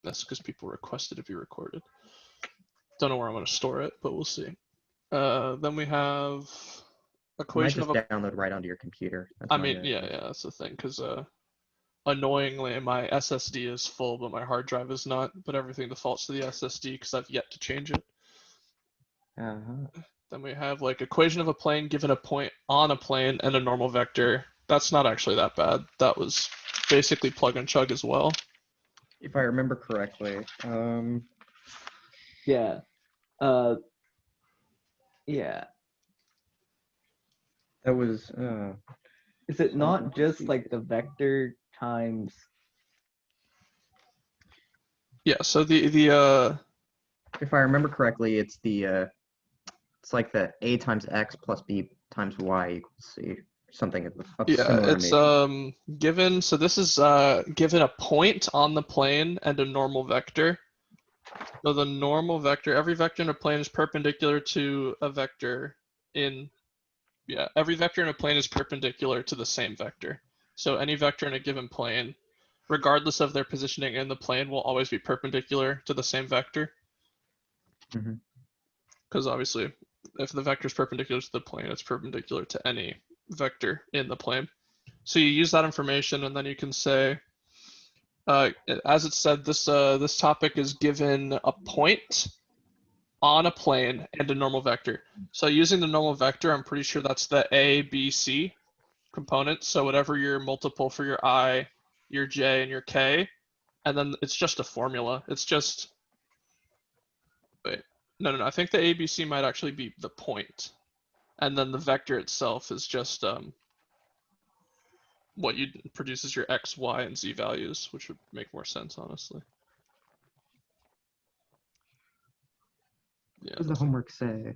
That's because people requested to be recorded. Don't know where I'm going to store it, but we'll see. Then we have equation of a... download right onto your computer. That's yeah, that's the thing, because annoyingly my SSD is full, but my hard drive is not. But everything defaults to the SSD because I've yet to change it. Then we have like equation of a plane given a point on a plane and a normal vector. That's not actually that bad. That was basically plug and chug as well. If I remember correctly. Yeah. Yeah. That was Is it not just like the vector times? Yeah, so the if I remember correctly, it's the it's like the a times x plus b times y equals c. Something of similar it's given, so this is given a point on the plane and a normal vector. So the normal vector, every vector in a plane is perpendicular to a vector in, every vector in a plane is perpendicular to the same vector. So any vector in a given plane, regardless of their positioning in the plane, will always be perpendicular to the same vector. Because obviously, if the vector is perpendicular to the plane, it's perpendicular to any vector in the plane. So you use that information, and then you can say, as it said, this topic is given a point on a plane and a normal vector. So using the normal vector, I'm pretty sure that's the A, B, C component. So whatever your multiple for your I, your J, and your K, and then it's just a formula. It's just, wait, no. I think the A, B, C might actually be the point. And then the vector itself is just what you produces your X, Y, and Z values, which would make more sense, honestly. Yeah. What does the homework say?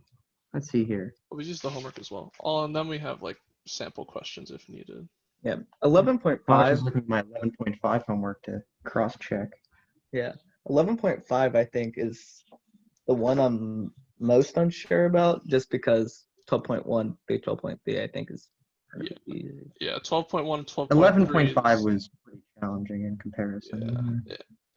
Let's see here. Well, we use the homework as well. And then we have like sample questions if needed. Yeah, 11.5. I was just looking at my 11.5 homework to cross-check. Yeah, 11.5 I think is the one I'm most unsure about, just because 12.1, big 12.3 I think is easy. Yeah, 12.1 and 12.3. 11.5 was pretty challenging in comparison.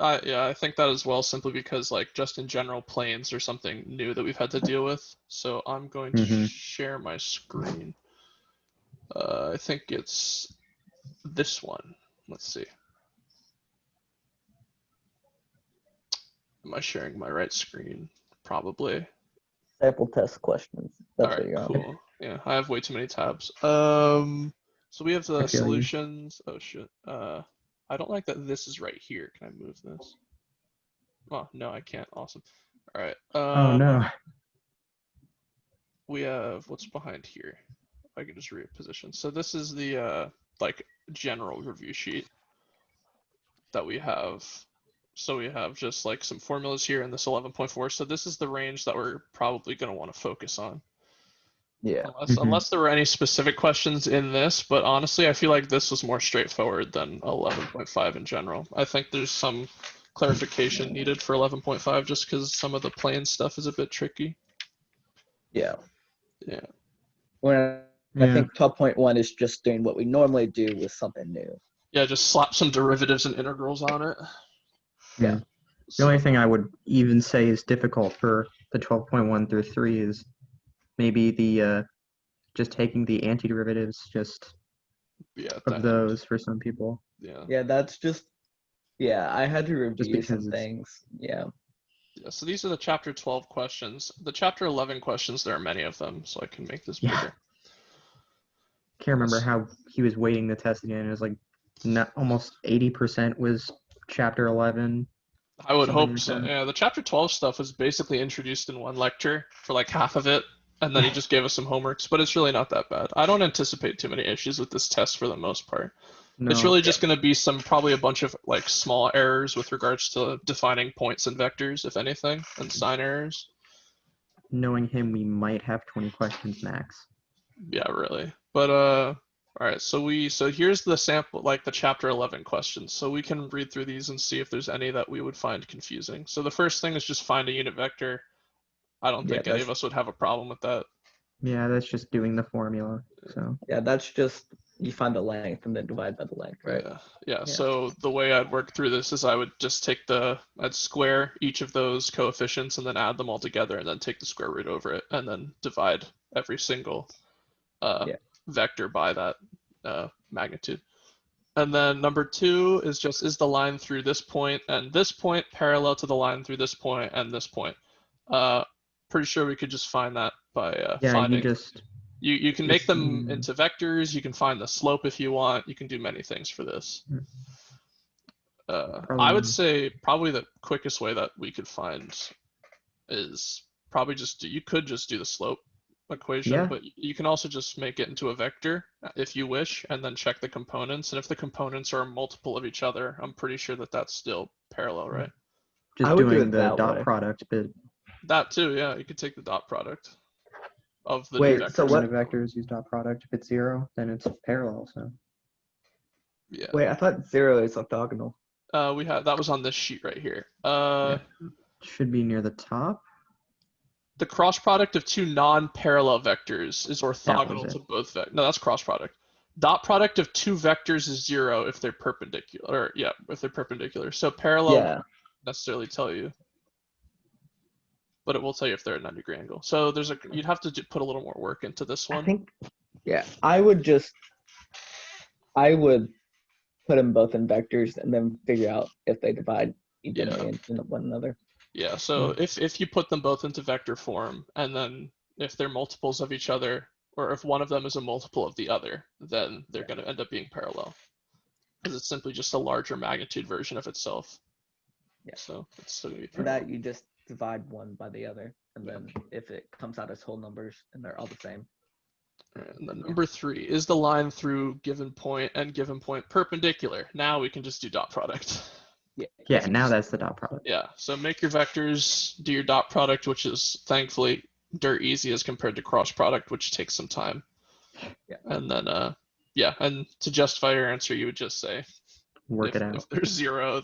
Yeah, I think that as well, simply because like just in general planes are something new that we've had to deal with. So I'm going to share my screen. I think it's this one. Let's see. Am I sharing my right screen? Probably. Sample test questions. That's all right, what you're cool. on. Yeah, I have way too many tabs. So we have the solutions. Oh shit. I don't like that this is right here. Can I move this? Oh no, I can't. Awesome. All right. Oh no. We have what's behind here. I can just reposition. So this is the like general review sheet that we have. So we have just like some formulas here in this 11.4. So this is the range that we're probably going to want to focus on. Yeah. Unless there were any specific questions in this, but honestly, I feel like this was more straightforward than 11.5 in general. I think there's some clarification needed for 11.5 just because some of the plane stuff is a bit tricky. Yeah. Yeah. I think 12.1 is just doing what we normally do with something new. Yeah, just slap some derivatives and integrals on it. Yeah. The only thing I would even say is difficult for the 12.1 through 3 is maybe the just taking the antiderivatives of those for some people. Yeah, that's just, I had to review some things. Yeah, so these are the chapter 12 questions. The chapter 11 questions, there are many of them, so I can make this bigger. Can't remember how he was weighting the test again. It was like almost 80% was chapter 11. I would hope so. Yeah, the chapter 12 stuff was basically introduced in one lecture for like half of it, and then he just gave us some homeworks, but it's really not that bad. I don't anticipate too many issues with this test for the most part. No. It's really just going to be probably a bunch of like small errors with regards to defining points and vectors, if anything, and sign errors. Knowing him, we might have 20 questions max. Yeah, really. But all right, so here's the sample, like the chapter 11 questions. So we can read through these and see if there's any that we would find confusing. So the first thing is just find a unit vector. I don't think any of us would have a problem with that. Yeah, that's just doing the formula. So yeah, that's just you find the length and then divide by the length, right? Yeah. So the way I'd work through this is I would just take I'd square each of those coefficients and then add them all together and then take the square root over it and then divide every single vector by that magnitude. And then number 2 is the line through this point and this point parallel to the line through this point and this point. Pretty sure we could just find that by finding. You can make them into vectors. You can find the slope if you want. You can do many things for this. I would say probably the quickest way that we could find is probably you could just do the slope equation, but you can also just make it into a vector if you wish, and then check the components. And if the components are a multiple of each other, I'm pretty sure that that's still parallel, right? Just doing the dot product bit. That too, yeah. You could take the dot product of the new vectors. So what vectors use dot product? If it's 0, then it's parallel. So. Yeah. Wait, I thought 0 is orthogonal. That was on this sheet right here. Should be near the top. The cross product of two non-parallel vectors is orthogonal to both vectors. No, that's cross product. Dot product of two vectors is 0 if they're perpendicular. If they're perpendicular. So parallel won't necessarily tell you, but it will tell you if they're at a 90-degree angle. So you'd have to put a little more work into this one. I think, I would put them both in vectors and then figure out if they divide evenly into one another. Yeah, so if you put them both into vector form, and then if they're multiples of each other, or if one of them is a multiple of the other, then they're going to end up being parallel. Because it's simply just a larger magnitude version of itself. Yeah. So it's still going to be parallel. For that, you just divide one by the other, and then if it comes out as whole numbers and they're all the same. And then number 3, is the line through given point and given point perpendicular? Now we can just do dot product. Yeah, now that's the dot product. Yeah, so make your vectors, do your dot product, which is thankfully dirt easy as compared to cross product, which takes some time. Yeah. And then, and to justify your answer, you would just say, work it out. If there's 0,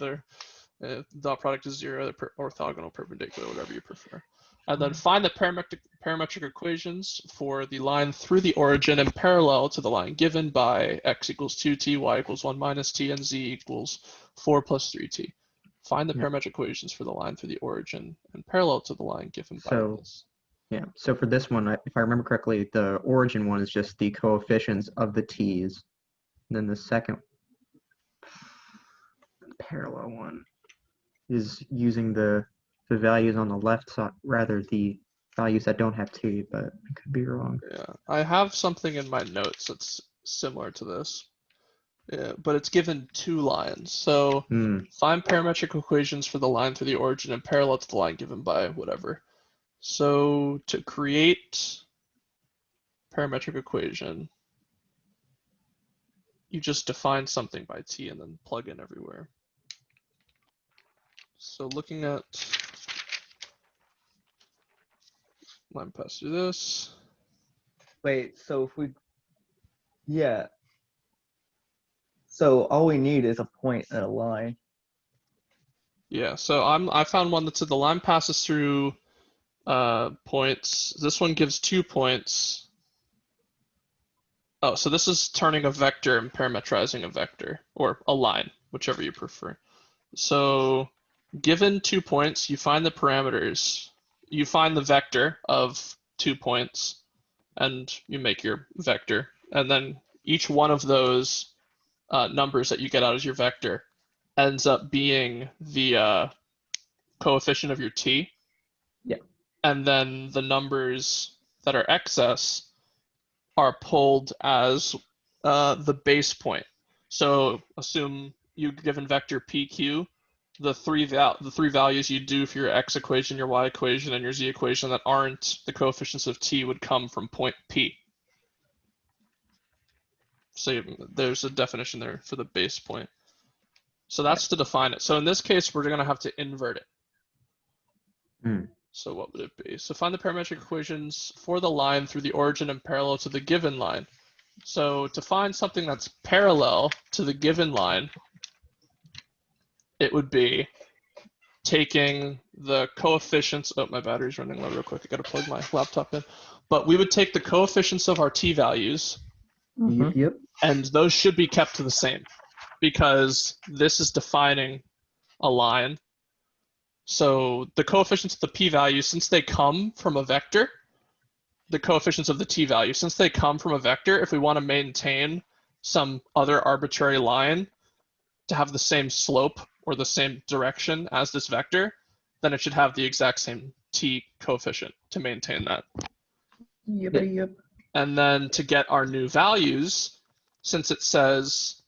dot product is 0, they're orthogonal, perpendicular, whatever you prefer. And then find the parametric equations for the line through the origin and parallel to the line given by x equals 2t, y equals 1 minus t, and z equals 4 plus 3t. Find the parametric equations for the line through the origin and parallel to the line given by this. Yeah, so for this one, if I remember correctly, the origin one is just the coefficients of the t's. And then the second parallel one is using the values on the left side, rather the values that don't have t, but I could be wrong. Yeah, I have something in my notes that's similar to this, but it's given 2 lines. So find parametric equations for the line through the origin and parallel to the line given by whatever. So to create parametric equation, you just define something by t and then plug in everywhere. So looking at line pass through this. Wait, so if we, so all we need is a point and a line. Yeah, so I found one that said the line passes through points. This one gives 2 points. Oh, so this is turning a vector and parametrizing a vector, or a line, whichever you prefer. So given 2 points, you find the parameters. You find the vector of 2 points, and you make your vector. And then each one of those numbers that you get out as your vector ends up being the coefficient of your t. Yeah. And then the numbers that are excess are pulled as the base point. So assume you've given vector PQ, the three values you do for your x equation, your y equation, and your z equation that aren't the coefficients of t would come from point P. So there's a definition there for the base point. So that's to define it. So in this case, we're going to have to invert it. So what would it be? So find the parametric equations for the line through the origin and parallel to the given line. So to find something that's parallel to the given line, it would be taking the coefficients. Oh, my battery's running low real quick. I got to plug my laptop in. But we would take the coefficients of our t values. Yep. And those should be kept to the same because this is defining a line. So the coefficients of the p-value, since they come from a vector, the coefficients of the t-value, since they come from a vector, if we want to maintain some other arbitrary line to have the same slope or the same direction as this vector, then it should have the exact same t coefficient to maintain that. Yep. And then to get our new values, since it says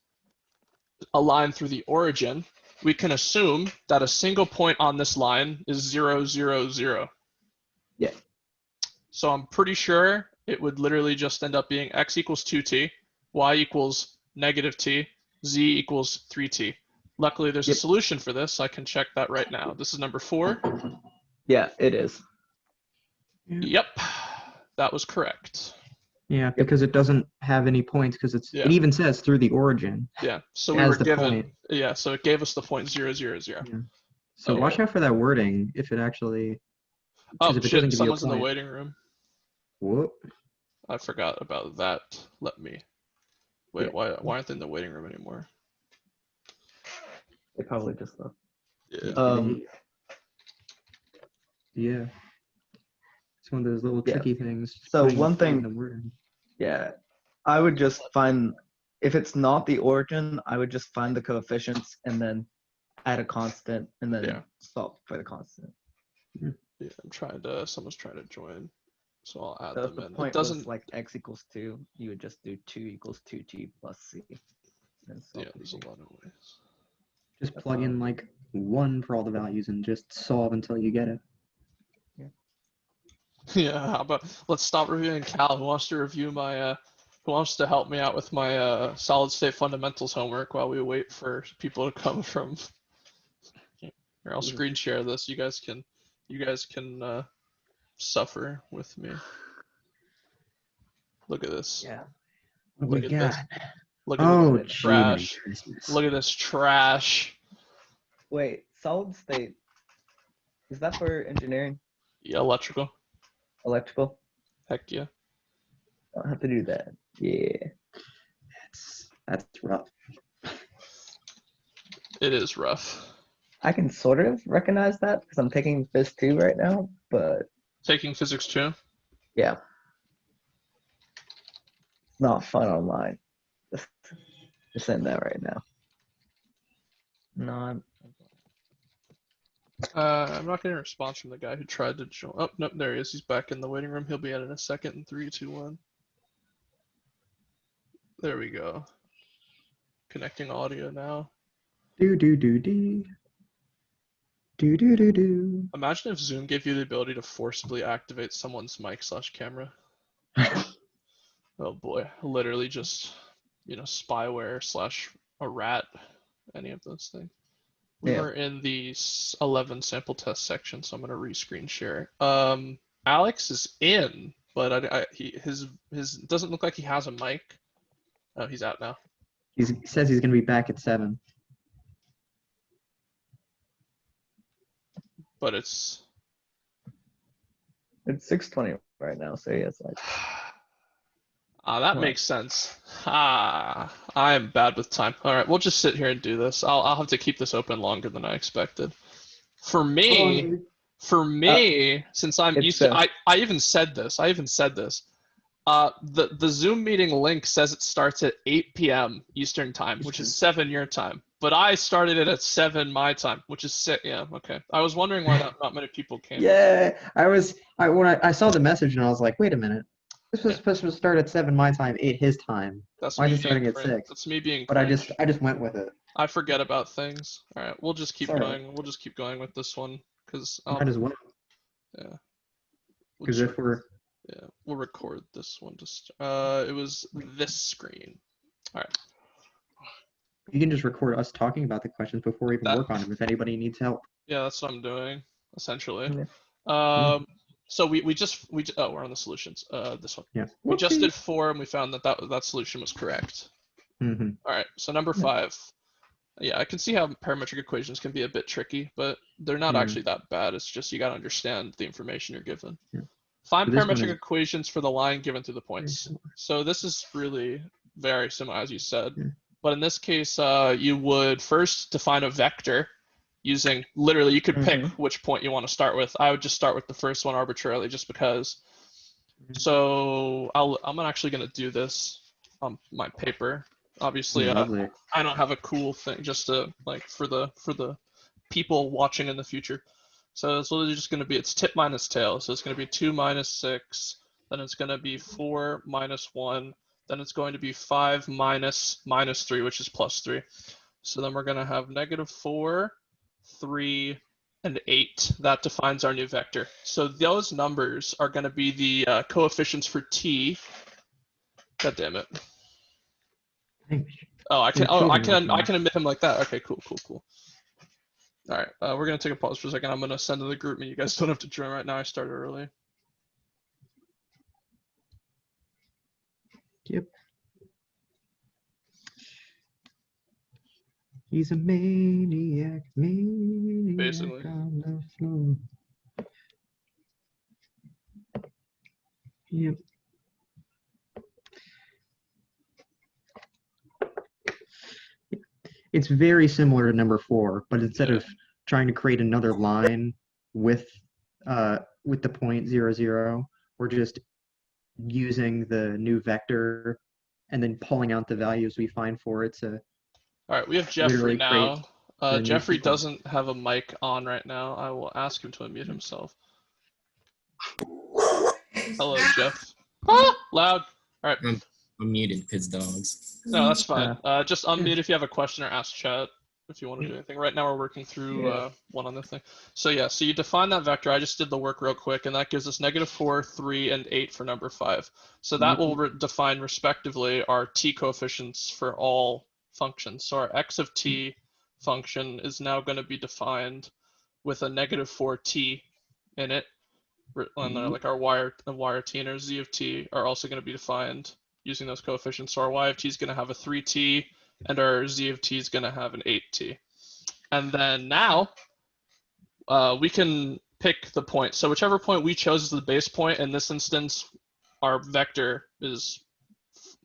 a line through the origin, we can assume that a single point on this line is 0, 0, 0. Yeah. So I'm pretty sure it would literally just end up being x equals 2t, y equals negative t, z equals 3t. Luckily, there's a solution for this. So I can check that right now. This is number 4. Yeah, it is. Yep, that was correct. Yeah, because it doesn't have any points because it even says through the origin. Yeah, so we were given. Yeah, so it gave us the point 0, 0, 0. Yeah. So watch out for that wording if it actually. Oh shit! Someone's in the waiting room. Whoop! I forgot about that. Let me. Wait, why aren't they in the waiting room anymore? They probably just left. Yeah. Yeah. It's one of those little tricky things. So one thing. Yeah, I would just find, if it's not the origin, I would just find the coefficients and then add a constant and then solve for the constant. Yeah, someone's trying to join, so I'll add them in. Point was like x equals 2, you would just do 2 equals 2t plus c. Yeah, there's a lot of ways. Just plug in like 1 for all the values and just solve until you get it. Yeah, how about let's stop reviewing Cal. Who wants to review my who wants to help me out with my solid state fundamentals homework while we wait for people to come from here? I'll screen share this. You guys can suffer with me. Look at this. Yeah. Look at this. Look at this trash. Look at this trash. Wait, solid state. Is that for engineering? Yeah, electrical. Electrical? Heck yeah. I don't have to do that. Yeah. That's rough. It is rough. I can sort of recognize that because I'm taking Phys 2 right now, but... Taking Physics 2? Yeah. It's not fun online. Just saying that right now. No, I'm not getting a response from the guy who tried to join. Oh, nope, there he is. He's back in the waiting room. He'll be in a second in 3, 2, 1. There we go. Connecting audio now. Do. Imagine if Zoom gave you the ability to forcibly activate someone's mic/camera. Oh boy, literally just, spyware / a rat, any of those things. We were in the 11 sample test section, so I'm gonna rescreen share. Alex is in, but his doesn't look like he has a mic. Oh, he's out now. He says he's gonna be back at 7. But it's 6:20 right now, so yeah, it's like. That makes sense. I am bad with time. All right, we'll just sit here and do this. I'll have to keep this open longer than I expected. For me, since I'm used to, I even said this. The Zoom meeting link says it starts at 8 p.m. Eastern time, which is 7 your time. But I started it at 7 my time, which is 6. Yeah, okay. I was wondering why not many people came. Yeah, when I saw the message and I was like, wait a minute. This was supposed to start at 7 my time, 8 his time. Why is it starting at 6? That's me being. But I just went with it. I forget about things. All right, we'll just keep going. We'll just keep going with this one because. Might as well. Yeah. Because if we're. Yeah, we'll record this one. Just it was this screen. All right. You can just record us talking about the questions before we even work on them if anybody needs help. Yeah, that's what I'm doing essentially. Yeah. So we just we're on the solutions. This one. Yeah. We just did 4 and we found that solution was correct. Mm-hmm. All right. So number 5. Yeah, I can see how parametric equations can be a bit tricky, but they're not actually that bad. It's just you got to understand the information you're given. Yeah. Find parametric equations for the line given through the points. So this is really very similar as you said. Yeah. But in this case, you would first define a vector using literally, you could pick which point you want to start with. I would just start with the first one arbitrarily just because. So I'm actually going to do this on my paper. Obviously, Lovely. I don't have a cool thing just to like for the people watching in the future. So it's literally just going to be its tip minus tail. So it's going to be 2 minus 6, then it's going to be 4 minus 1, then it's going to be 5 minus 3, which is plus 3. So then we're going to have -4, 3, and 8. That defines our new vector. So those numbers are going to be the coefficients for t. God damn it. Oh, I can admit him like that. Okay, cool. All right, we're gonna take a pause for a second. I'm gonna send to the group me. You guys don't have to join right now. I started early. Yep. He's a maniac Basically. on the floor. Yep. It's very similar to number 4, but instead of trying to create another line with the point 0, 0, we're just using the new vector and then pulling out the values we find for it to. All right, we have Jeffrey literally now. Jeffrey sequence. doesn't have a mic on right now. I will ask him to unmute himself. Hello, Jeff. Loud. All right. I'm muted because dogs. No, that's fine. Just unmute if you have a question or ask chat if you want to do anything. Right now we're working through one other thing. So yeah, so you define that vector. I just did the work real quick, and that gives us -4, 3, and 8 for number 5. So that will define respectively our t coefficients for all functions. So our x of t function is now going to be defined with a -4t in it. And like our y of t and our z of t are also going to be defined using those coefficients. So our y of t is going to have a 3t, and our z of t is going to have an 8t. And then now we can pick the point. So whichever point we chose as the base point, in this instance, our vector is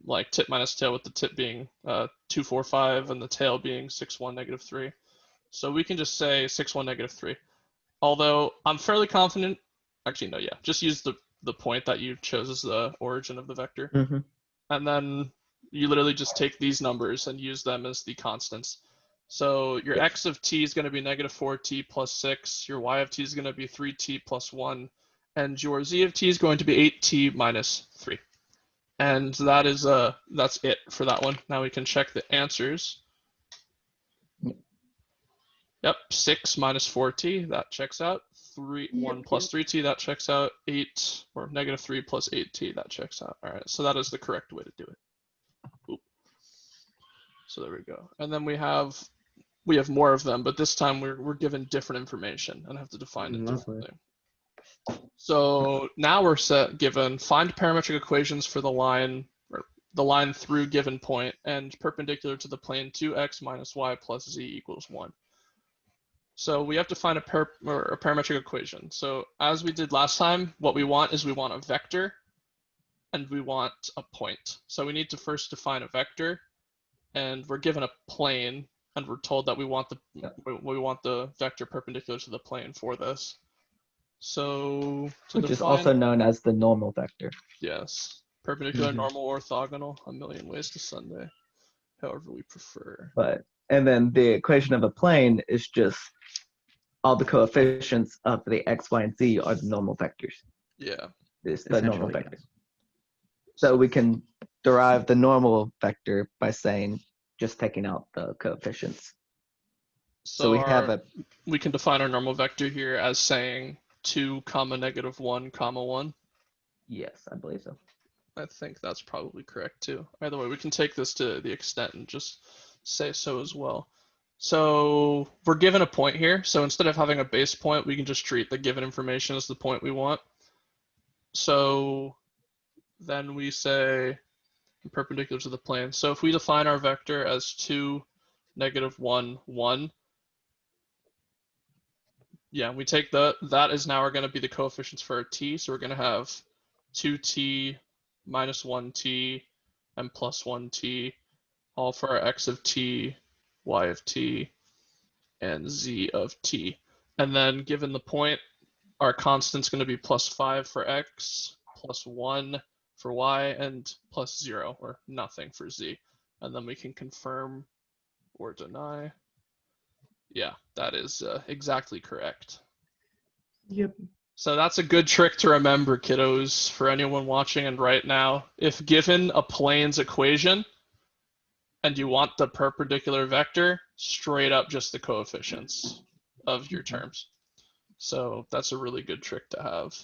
like tip minus tail, with the tip being 2, 4, 5, and the tail being 6, 1, -3. So we can just say 6, 1, -3. Although I'm fairly confident, actually no, yeah, just use the point that you chose as the origin of the vector. And then you literally just take these numbers and use them as the constants. So your x of t is going to be -4t plus 6, your y of t is going to be 3t plus 1, and your z of t is going to be 8t minus 3. And that is that's it for that one. Now we can check the answers. Yep, 6 minus 4t, that checks out. 1 plus 3t, that checks out. 8, or -3 plus 8t, that checks out. All right, so that is the correct way to do it. Oop. So there we go. And then we have more of them, but this time we're given different information and have to define it differently. So now we're given find parametric equations for the line through given point and perpendicular to the plane 2x minus y plus z equals 1. So we have to find a parametric equation. So as we did last time, what we want is we want a vector and we want a point. So we need to first define a vector, and we're given a plane, and we're told that we want the vector perpendicular to the plane for this. So which is also known as the normal vector. Yes, perpendicular, normal, orthogonal, a million ways to Sunday, however we prefer. And then the equation of a plane is just all the coefficients of the x, y, and z are the normal vectors. Yeah. It's the normal vector. So we can derive the normal vector by saying, just taking out the coefficients. So we can define our normal vector here as saying 2, -1, 1. Yes, I believe so. I think that's probably correct too. Either way, we can take this to the extent and just say so as well. So we're given a point here. So instead of having a base point, we can just treat the given information as the point we want. So then we say perpendicular to the plane. So if we define our vector as 2, -1, 1, yeah, we take that is now going to be the coefficients for our t. So we're going to have 2t minus 1t and plus 1t, all for our x of t, y of t, and z of t. And then given the point, our constant's going to be plus 5 for x, plus 1 for y, and plus 0 or nothing for z. And then we can confirm or deny. Yeah, that is exactly correct. Yep. So that's a good trick to remember, kiddos, for anyone watching and right now. If given a plane's equation and you want the perpendicular vector, straight up just the coefficients of your terms. So that's a really good trick to have.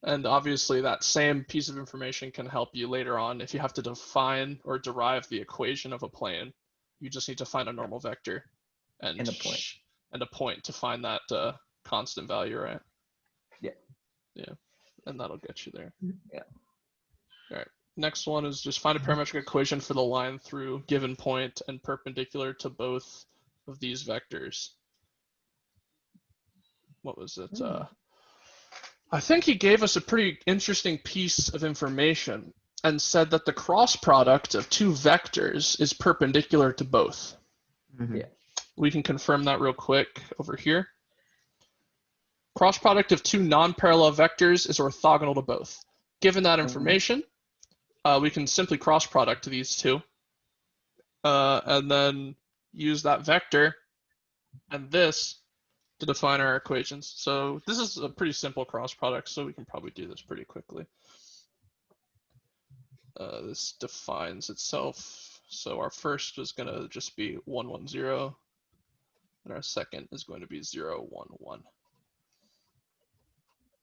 And obviously that same piece of information can help you later on if you have to define or derive the equation of a plane. You just need to find a normal vector and a point to find that constant value, right? Yeah, and that'll get you there. Yeah. All right. Next one is just find a parametric equation for the line through given point and perpendicular to both of these vectors. What was it? I think he gave us a pretty interesting piece of information and said that the cross product of two vectors is perpendicular to both. Mm-hmm. Yeah. We can confirm that real quick over here. Cross product of two non-parallel vectors is orthogonal to both. Given that information, we can simply cross product these two and then use that vector and this to define our equations. So this is a pretty simple cross product, so we can probably do this pretty quickly. This defines itself. So our first is going to just be 1, 1, 0, and our second is going to be 0, 1, 1.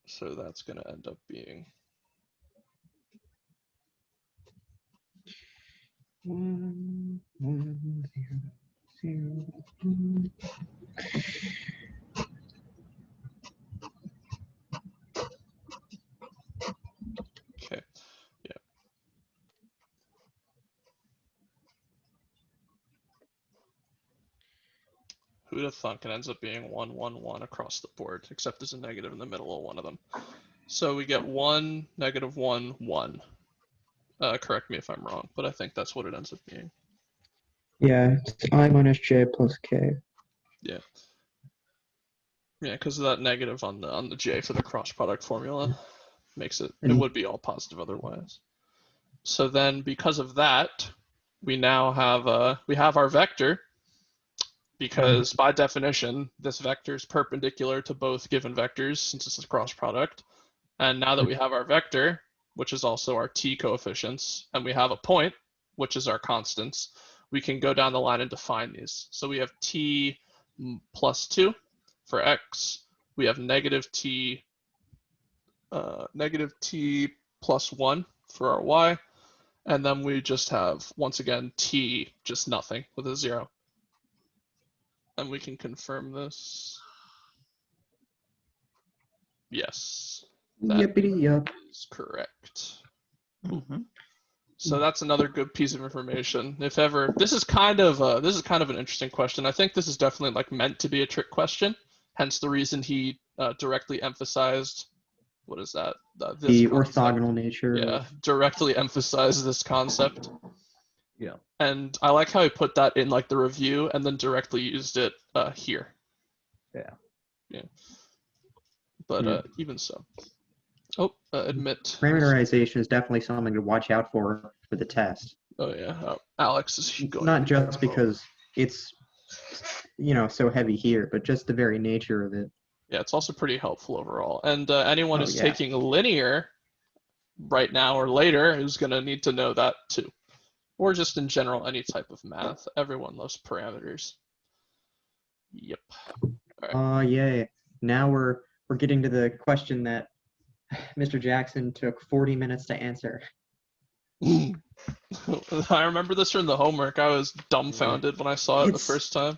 So that's going to end up being 1, 1, 0, 0, 1. okay. Yeah. Who'd have thunk it ends up being 1, 1, 1 across the board, except there's a negative in the middle of one of them. So we get 1, negative 1, 1. Correct me if I'm wrong, but I think that's what it ends up being. Yeah, it's I minus j plus k. Yeah. Yeah, because of that negative on the j for the cross product formula makes it, it would be all positive otherwise. So then because of that, we now have our vector, because by definition, this vector is perpendicular to both given vectors since it's a cross product. And now that we have our vector, which is also our t coefficients, and we have a point, which is our constants, we can go down the line and define these. So we have t plus 2 for x. We have negative t plus 1 for our y. And then we just have, once again, t, just nothing with a 0. And we can confirm this. Yes. That is correct. So that's another good piece of information. If ever, this is kind of an interesting question. I think this is definitely like meant to be a trick question. Hence the reason he directly emphasized, what is that? The orthogonal nature. Yeah, directly emphasized this concept. Yeah. And I like how he put that in like the review and then directly used it here. Yeah. Yeah. But even so. Oh, admit. Parameterization is definitely something to watch out for the test. Oh yeah, Alex is going. Not just because it's, so heavy here, but just the very nature of it. Yeah, it's also pretty helpful overall. And anyone who's taking linear right now or later is going to need to know that too. Or just in general, any type of math. Everyone loves parameters. Yep. All right. Yeah. Now we're getting to the question that Mr. Jackson took 40 minutes to answer. I remember this from the homework. I was dumbfounded when I saw it the first time.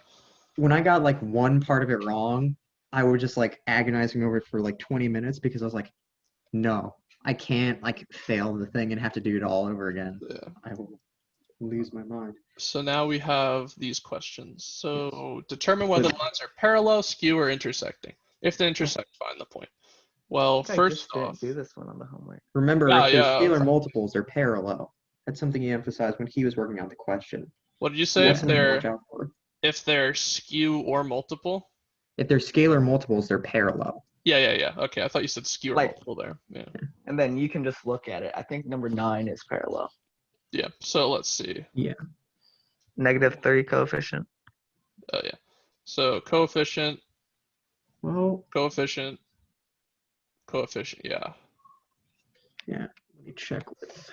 When I got like one part of it wrong, I was just like agonizing over it for like 20 minutes because I was like, no, I can't like fail the thing and have to do it all over again. Yeah. I will lose my mind. So now we have these questions. So determine whether the lines are parallel, skew, or intersecting. If they intersect, find the point. Well, first off, do this one on the homework. Remember, if there's scalar multiples, they're parallel. That's something he emphasized when he was working out the question. What did you say? That's something to watch out for. If they're skew or multiple? If they're scalar multiples, they're parallel. Yeah. Okay, I thought you said skew or Like- multiple there. Yeah. And then you can just look at it. I think number 9 is parallel. Yeah. So let's see. -3 coefficient. Oh yeah. So coefficient, Well, coefficient. Yeah. let me check with.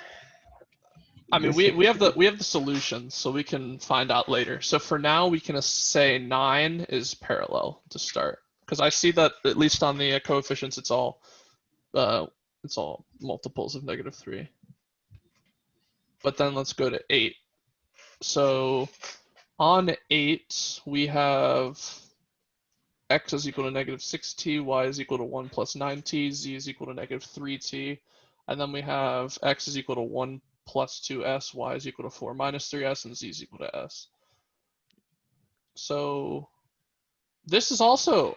I mean, we have the solutions, so we can find out later. So for now, we can say 9 is parallel to start, because I see that at least on the coefficients, it's all multiples of -3. But then let's go to 8. So on 8, we have x is equal to -6t, y is equal to 1 plus 9t, z is equal to -3t, and then we have x is equal to 1 plus 2s, y is equal to 4 minus 3s, and z is equal to s. So this is also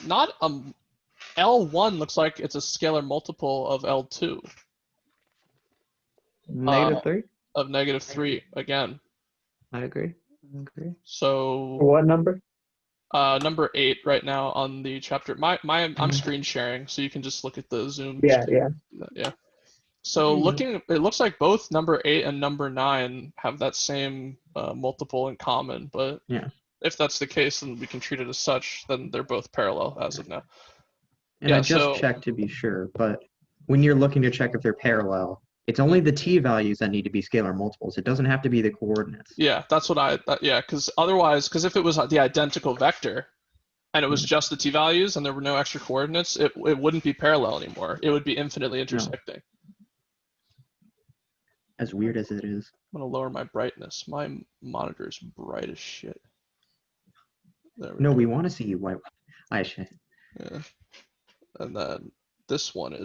not L1 looks like it's a scalar multiple of L2. -3? Of -3 again. I agree. So What number? number 8 right now on the chapter. I'm screen sharing, so you can just look at the Zoom. Yeah. Yeah. So it looks like both number 8 and number 9 have that same multiple in common, but Yeah. if that's the case, then we can treat it as such, then they're both parallel as of now. And Yeah, I just so- checked to be sure, but when you're looking to check if they're parallel, it's only the t values that need to be scalar multiples. It doesn't have to be the coordinates. Yeah, that's what because otherwise, because if it was the identical vector and it was just the t values and there were no extra coordinates, it wouldn't be parallel anymore. It would be infinitely intersecting. As weird as it is. I'm gonna lower my brightness. My monitor is bright as shit. There we No, go. we want to see you white. I should. Yeah. And then this one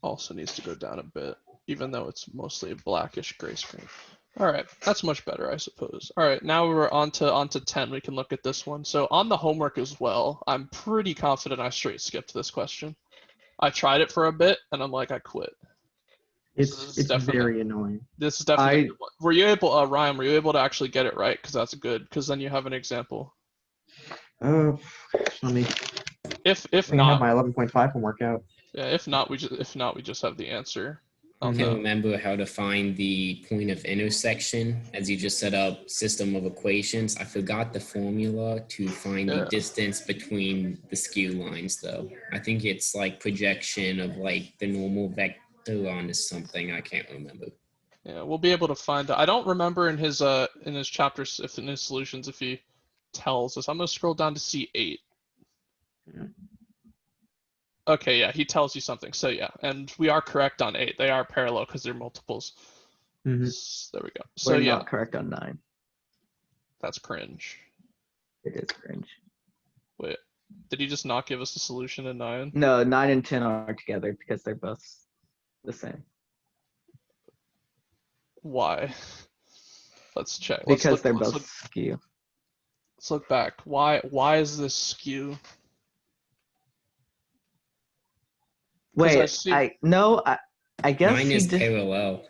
also needs to go down a bit, even though it's mostly a blackish gray screen. All right, that's much better, I suppose. All right, now we're on to 10. We can look at this one. So on the homework as well, I'm pretty confident I straight skipped this question. I tried it for a bit, and I'm like, I quit. It's very annoying. This is definitely. Were you able, Ryan? Were you able to actually get it right? Because that's good. Because then you have an example. Oh, let me. If I not, have my 11.5 homework out. yeah. If not, we just have the answer. I can't remember how to find the point of intersection as you just set up system of equations. I forgot the formula to find the distance between the skew lines though. I think it's like projection of like the normal vector onto something. I can't remember. Yeah, we'll be able to find out. I don't remember in his chapters, if in his solutions, if he tells us. I'm gonna scroll down to C8. Yeah. Okay, yeah, he tells you something. So yeah, and we are correct on 8. They are parallel because they're multiples. Mhm. There we go. So We're yeah, not correct on 9. that's cringe. It is cringe. Wait, did he just not give us the solution in 9? No, 9 and 10 are together because they're both the same. Why? Let's check. Because they're both skew. Let's look back. Why is this skew? Wait, I guess 9 he is just, parallel.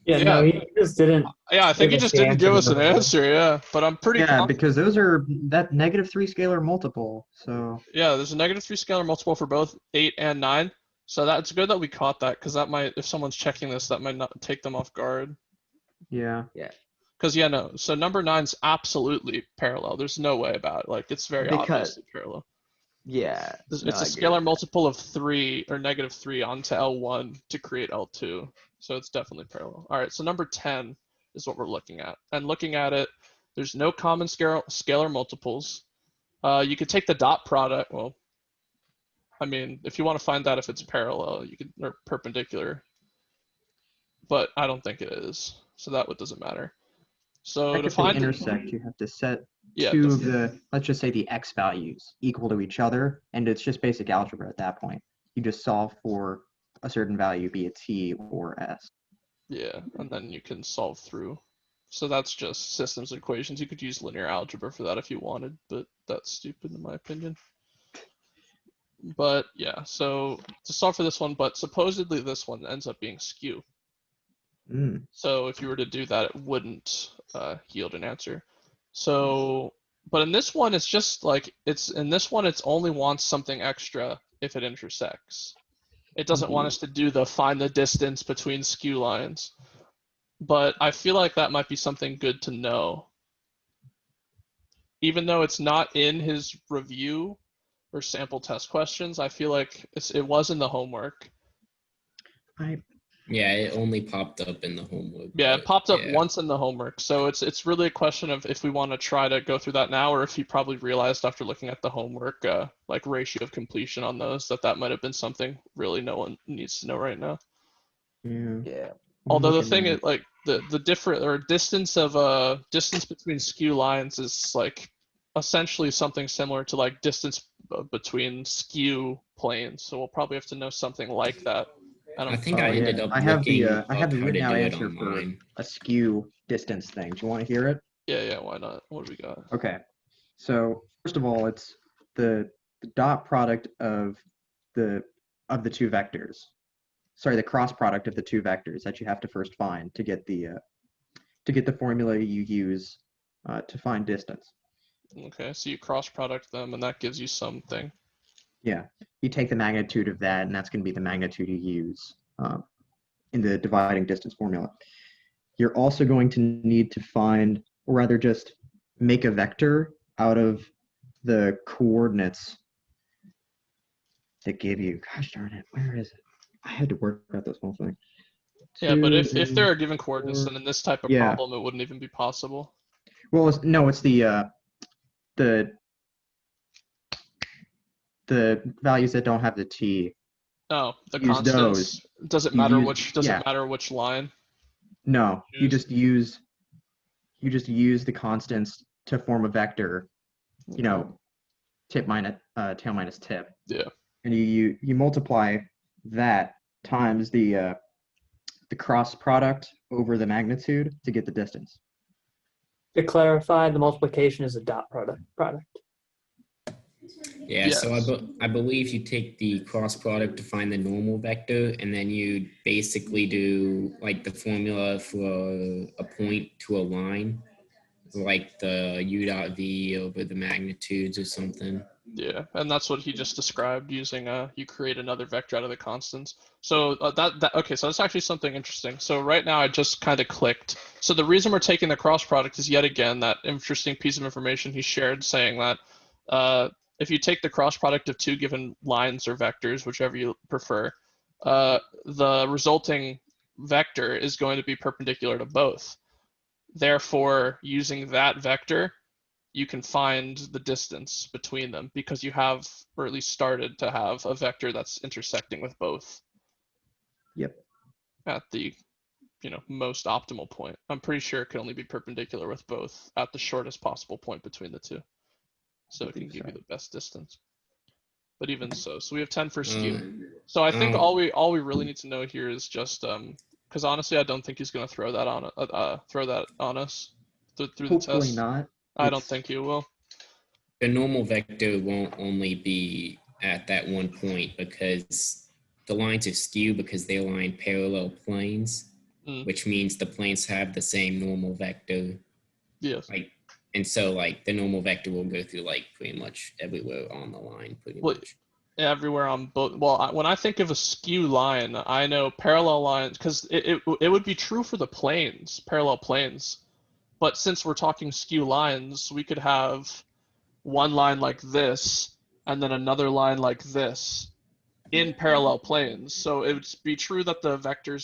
Yeah, no, he just didn't. Yeah, I think he Give us just the didn't give answer us an to the- answer. Yeah, but I'm pretty. Yeah, because those are that -3 scalar multiple. So Yeah, there's a -3 scalar multiple for both 8 and 9. So that's good that we caught that, because that might, if someone's checking this, that might not take them off guard. yeah. Because yeah, no. So number 9's absolutely parallel. There's no way about it. Like it's very obviously parallel. yeah. It's no, a I agree scalar with multiple of 3 or -3 onto L1 to create L2. So it's definitely parallel. All right, so number 10 is what we're looking at. And looking at it, there's no common scalar multiples. You could take the dot product. Well, I mean, if you want to find out if it's parallel, you could, or perpendicular. But I don't think it is. So that one doesn't matter. So Like to if they find intersect, you have to set Yeah, two of the, let's just say the x values equal to each other, and it's just basic algebra at that point. You just solve for a certain value, be it t or s. Yeah, and then you can solve through. So that's just systems of equations. You could use linear algebra for that if you wanted, but that's stupid in my opinion. But yeah, so to solve for this one, but supposedly this one ends up being skew. Mm. So if you were to do that, it wouldn't yield an answer. So, but in this one, it's just like in this one, it's only wants something extra if it intersects. It doesn't want us to do the find the distance between skew lines. But I feel like that might be something good to know. Even though it's not in his review or sample test questions, I feel like it was in the homework. Yeah, it only popped up in the homework. Yeah, it but popped up yeah. once in the homework. So it's really a question of if we want to try to go through that now, or if he probably realized after looking at the homework, like ratio of completion on those, that might have been something really no one needs to know right now. Yeah. Although the thing is, like the different or distance between skew lines is like essentially something similar to like distance between skew planes. So we'll probably have to know something like that. I think I ended up I have looking the up how written to out do it answer for online. a skew distance thing. Do you want to hear it? Yeah, why not? What do we got? Okay. So first of all, it's the dot product of the two vectors. Sorry, the cross product of the two vectors that you have to first find to get the formula you use to find distance. Okay, so you cross product them, and that gives you something. Yeah, you take the magnitude of that, and that's going to be the magnitude you use in the dividing distance formula. You're also going to need to find, or rather just make a vector out of the coordinates that give you, gosh darn it, where is it? I had to work out this whole thing. Yeah, but if there are given coordinates, 4, then in this type of yeah. problem, it wouldn't even be possible. Well, it's the values that don't have the t. Oh, the Use constants. those. Does it You matter use, it matter which line? No, you Use? just use the constants to form a vector. You know, tip minus tail minus tip. Yeah. And you multiply that times the cross product over the magnitude to get the distance. To clarify, the multiplication is a dot product. Yeah, Yes. so I believe you take the cross product to find the normal vector, and then you basically do like the formula for a point to a line, like the u dot v over the magnitudes or something. Yeah, and that's what he just described using you create another vector out of the constants. So okay, so that's actually something interesting. So right now I just kind of clicked. So the reason we're taking the cross product is yet again that interesting piece of information he shared saying that if you take the cross product of two given lines or vectors, whichever you prefer, the resulting vector is going to be perpendicular to both. Therefore, using that vector, you can find the distance between them because you have, or at least started to have, a vector that's intersecting with both. Yep. At the most optimal point. I'm pretty sure it can only be perpendicular with both at the shortest possible point between the two. So it can give you the best distance. But even so we have 10 for skew. So I think all we really need to know here is just because honestly I don't think he's going to throw that on us through the test. Hopefully not. I don't think he will. The normal vector won't only be at that one point because the lines are skewed because they align parallel planes, which means the planes have the same normal vector. Yes. And so the normal vector will go through pretty much everywhere on the line, pretty much. Everywhere on both. Well, when I think of a skew line, I know parallel lines because it would be true for the planes, parallel planes. But since we're talking skew lines, we could have one line like this and then another line like this in parallel planes. So it would be true that the vector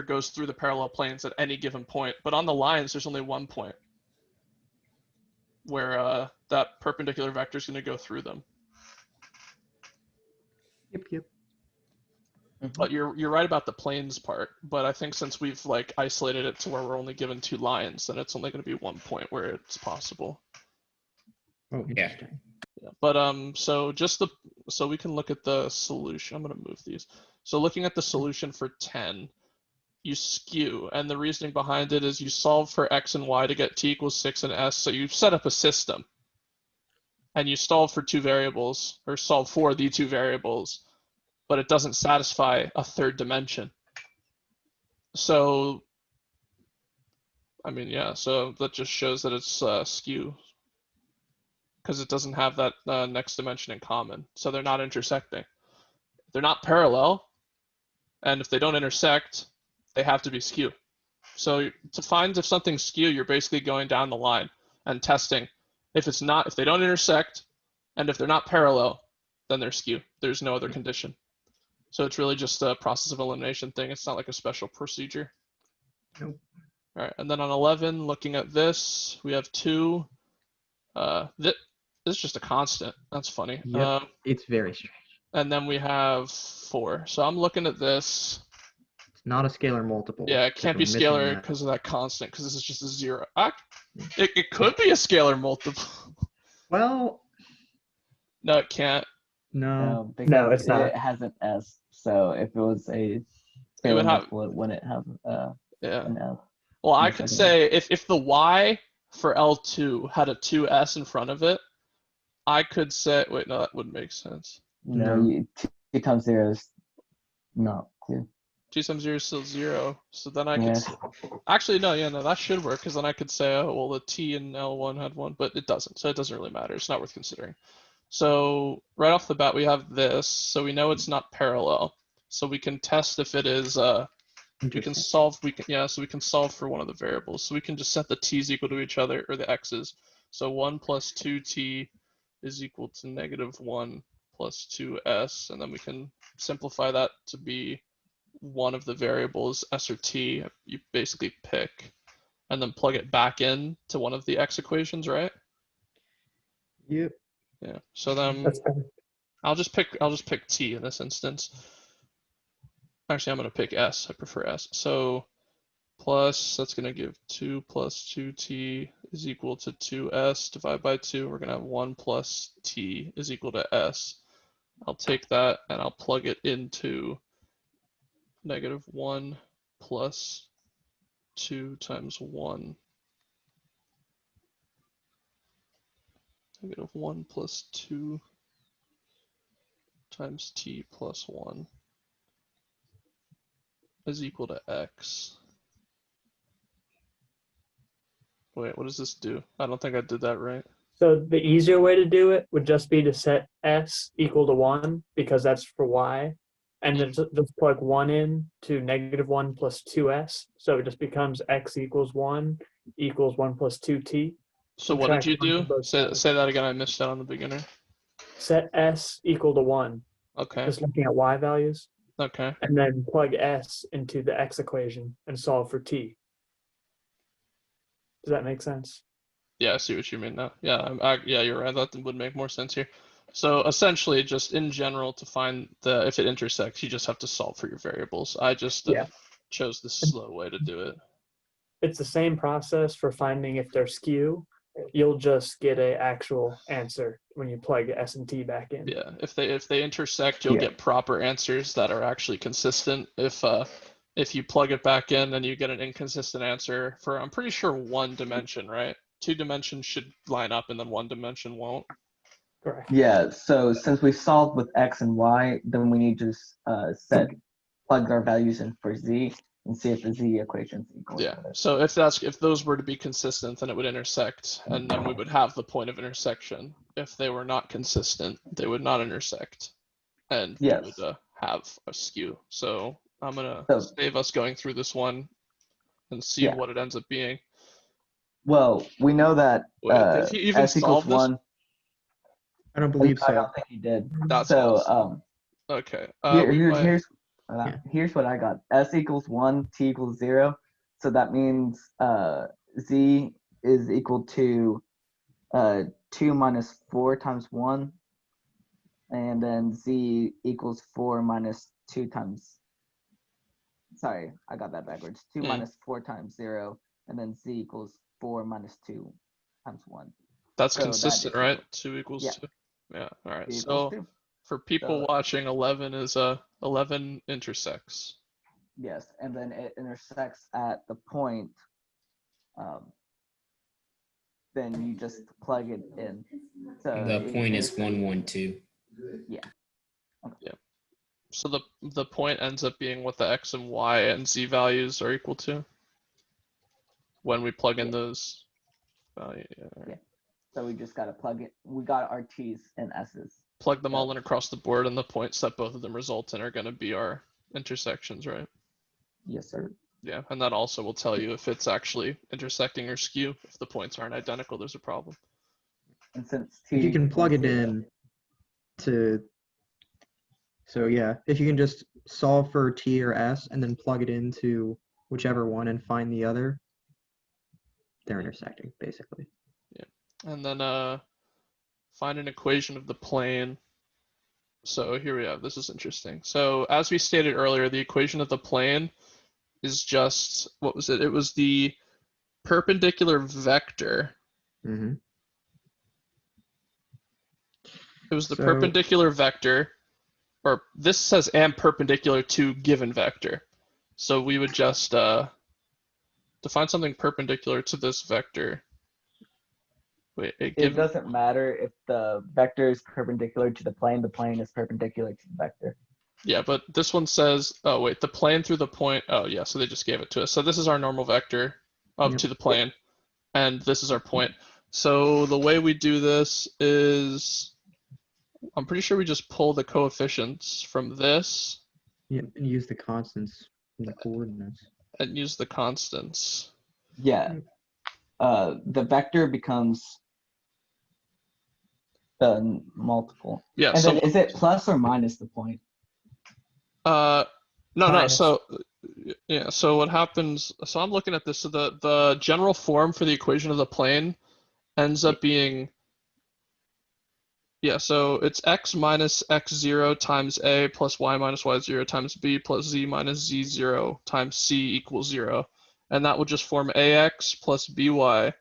goes through the parallel planes at any given point. But on the lines, there's only one point where that perpendicular vector is going to go through them. Yep. But you're right about the planes part. But I think since we've isolated it to where we're only given two lines, then it's only going to be one point where it's possible. Oh, interesting. Yeah. But so we can look at the solution. I'm going to move these. So looking at the solution for 10, you skew, and the reasoning behind it is you solve for x and y to get t equals 6 and s. So you set up a system, and you solve for two variables, or solve for the two variables, but it doesn't satisfy a third dimension. So, I mean, yeah, so that just shows that it's skew because it doesn't have that next dimension in common. So they're not intersecting. They're not parallel. And if they don't intersect, they have to be skew. So to find if something's skew, you're basically going down the line and testing. If they don't intersect, and if they're not parallel, then they're skew. There's no other condition. So it's really just a process of elimination thing. It's not like a special procedure. Nope. All right, and then on 11, looking at this, we have 2. This is just a constant. That's funny. Yep. It's very strange. And then we have 4. So I'm looking at this. It's not a scalar multiple. Yeah, it can't be scalar because of that constant, because this is just a 0. It could be a scalar multiple. Well, no, it can't. No. No, it's not. It has an S. So if it was a scalar multiple, it wouldn't have an F. Well, I could say if the y for L2 had a 2s in front of it, I could say, wait, no, that wouldn't make sense. No. 2 times 0 is not clear. 2 times 0 is still 0. So then I could actually, no, that should work, because then I could say, oh, well, the t in L1 had 1, but it doesn't. So it doesn't really matter. It's not worth considering. So right off the bat, we have this. So we know it's not parallel. So we can test if it is, we can solve for one of the variables. So we can just set the t's equal to each other, or the x's. So 1 plus 2t is equal to -1 plus 2s. And then we can simplify that to be one of the variables, s or t. You basically pick, and then plug it back in to one of the x equations, right? Yep. Yeah. So then I'll just pick t in this instance. Actually, I'm going to pick s. I prefer s. So plus, that's going to give 2 plus 2t is equal to 2s divided by 2. We're going to have 1 plus t is equal to s. I'll take that and I'll plug it into -1 plus 2 times 1. -1 plus 2 times t plus 1 is equal to x. Wait, what does this do? I don't think I did that right. So the easier way to do it would just be to set s equal to 1, because that's for y, and then just plug 1 in to -1 plus 2s. So it just becomes x equals 1 equals 1 plus 2t. So what did you do? Say that again. I missed that on the beginner. Set s equal to 1. Okay. Just looking at y values. Okay. And then plug s into the x equation and solve for t. Does that make sense? Yeah, I see what you mean now. Yeah, yeah, you're right. That would make more sense here. So essentially, just in general, to find if it intersects, you just have to solve for your variables. I just chose the slow way to do it. It's the same process for finding if they're skew. You'll just get an actual answer when you plug s and t back in. Yeah, if they intersect, you'll get proper answers that are actually consistent. If you plug it back in, then you get an inconsistent answer for, I'm pretty sure, 1 dimension, right? 2 dimensions should line up, and then 1 dimension won't. Correct. Yeah, so since we solved with x and y, then we need to plug our values in for z and see if the z equation is equal. Yeah, so if those were to be consistent, then it would intersect, and then we would have the point of intersection. If they were not consistent, they would not intersect, and we would have a skew. So I'm gonna save us going through this one and see what it ends up being. Well, we know that did he even s equals solve this? 1. I don't believe so. I don't think he did. That's so awesome. Okay. Here's what I got. S equals 1, t equals 0. So that means z is equal to 2 minus 4 times 1. And then z equals 4 minus 2 times. Sorry, I got that backwards. 2 minus 4 times 0. And then z equals 4 minus 2 times 1. That's consistent, right? 2 equals 2. Yeah. All right. So for people watching, 11 is 11 intersects. Yes, and then it intersects at the point. Then you just plug it in. So the point is 1, 1, 2. Yeah. Yeah. So the point ends up being what the x and y and z values are equal to when we plug in those values. Yeah. So we just got to plug it. We got our t's and s's. Plug them all in across the board, and the points that both of them result in are going to be our intersections, right? Yes, sir. Yeah, and that also will tell you if it's actually intersecting or skew. If the points aren't identical, there's a problem. And since If you can plug it equals in to, so yeah, if you can just solve for t or s and then plug it into whichever one and find the other, they're intersecting basically. Yeah, and then find an equation of the plane. So here we have, this is interesting. So as we stated earlier, the equation of the plane is just, what was it? It was the perpendicular vector. Mm-hmm. It was the perpendicular vector, or this says and perpendicular to given vector. So we would just define something perpendicular to this vector. Wait, it doesn't matter if the vector is perpendicular to the plane is perpendicular to the vector. Yeah, but this one says, oh wait, the plane through the point, oh yeah, so they just gave it to us. So this is our normal vector up to the plane, and this is our point. So the way we do this is, I'm pretty sure we just pull the coefficients from this. Yeah, and use the constants from the coordinates. And use the constants. Yeah. The vector becomes the multiple. Yeah. And so then is it plus or minus the point? no. Minus. So yeah. So what happens? So I'm looking at this. So the general form for the equation of the plane ends up being, yeah. So it's x minus x0 times a plus y minus y0 times b plus z minus z0 times c equals 0, and that will just form ax plus by.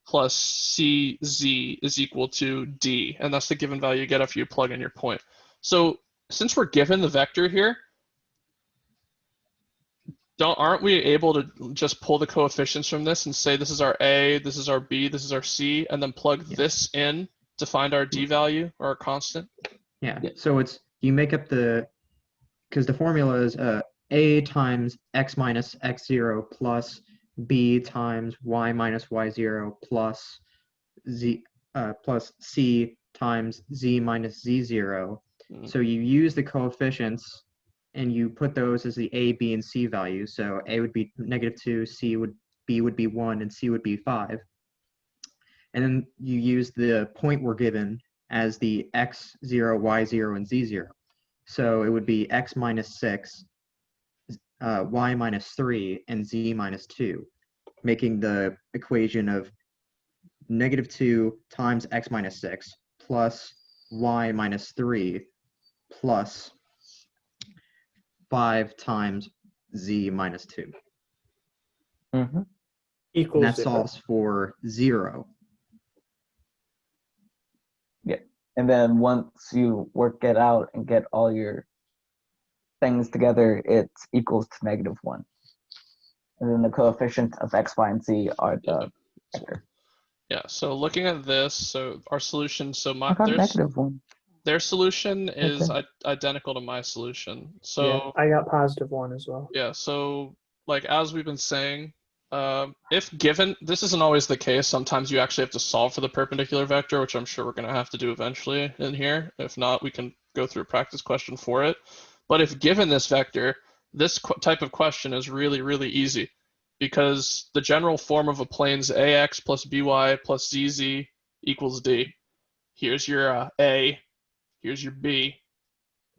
Plus CZ is equal to D, and that's the given value you get after you plug in your point. So since we're given the vector here, aren't we able to just pull the coefficients from this and say this is our A, this is our B, this is our C, and then plug this in to find our D value or our constant? Yeah, so it's, you make up because the formula is A times x minus x0 plus B times y minus y0 plus z plus C times z minus z0. So you use the coefficients and you put those as the A, B, and C values. So A would be -2, B would be 1, and C would be 5. And then you use the point we're given as the x0, y0, and z0. So it would be x minus 6, y minus 3, and z minus 2, making the equation of -2 times x minus 6 plus y minus 3 plus 5 times z minus 2. Mm-hmm. Equals And that 0. solves for 0. Yeah. And then once you work it out and get all your things together, it equals to -1. And then the coefficient of x, y, and z are the vector. Yeah, so looking at this, so our solution, so I got -1. their solution is Okay. identical to my solution. So Yeah, I got +1 as well. yeah, so like as we've been saying, if given, this isn't always the case. Sometimes you actually have to solve for the perpendicular vector, which I'm sure we're going to have to do eventually in here. If not, we can go through a practice question for it. But if given this vector, this type of question is really, really easy, because the general form of a plane's ax plus by plus zz equals d. Here's your a, here's your b,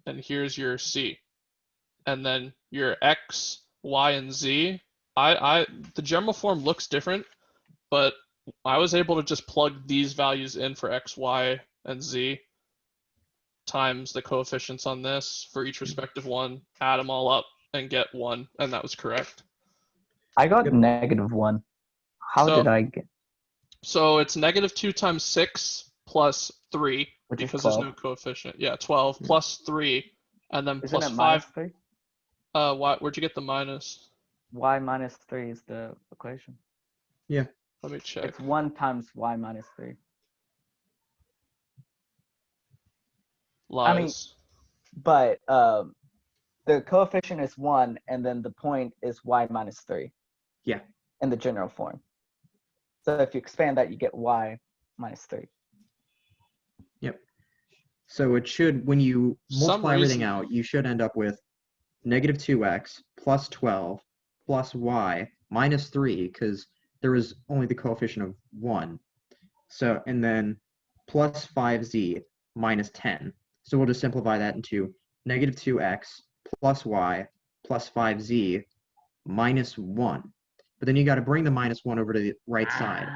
and here's your c. And then your x, y, and z, the general form looks different, but I was able to just plug these values in for x, y, and z times the coefficients on this for each respective one, add them all up, and get 1, and that was correct. I got -1. How did I get? So it's -2 times 6 plus 3, Which is because 12. there's no coefficient. Yeah, 12 plus 3, and then Isn't plus it 5. -3? Where'd you get the minus? Y minus 3 is the equation. Yeah. Let me check. It's 1 times y minus 3. Lies. I mean, but the coefficient is 1, and then the point is y minus 3. Yeah. In the general form. So if you expand that, you get y minus 3. Yep. So it should, when you multiply everything reason- out, you should end up with negative 2x plus 12 plus y minus 3, because there was only the coefficient of 1. So, and then plus 5z minus 10. So we'll just simplify that into negative 2x plus y plus 5z minus 1. But then you got to bring the minus 1 over to the right side.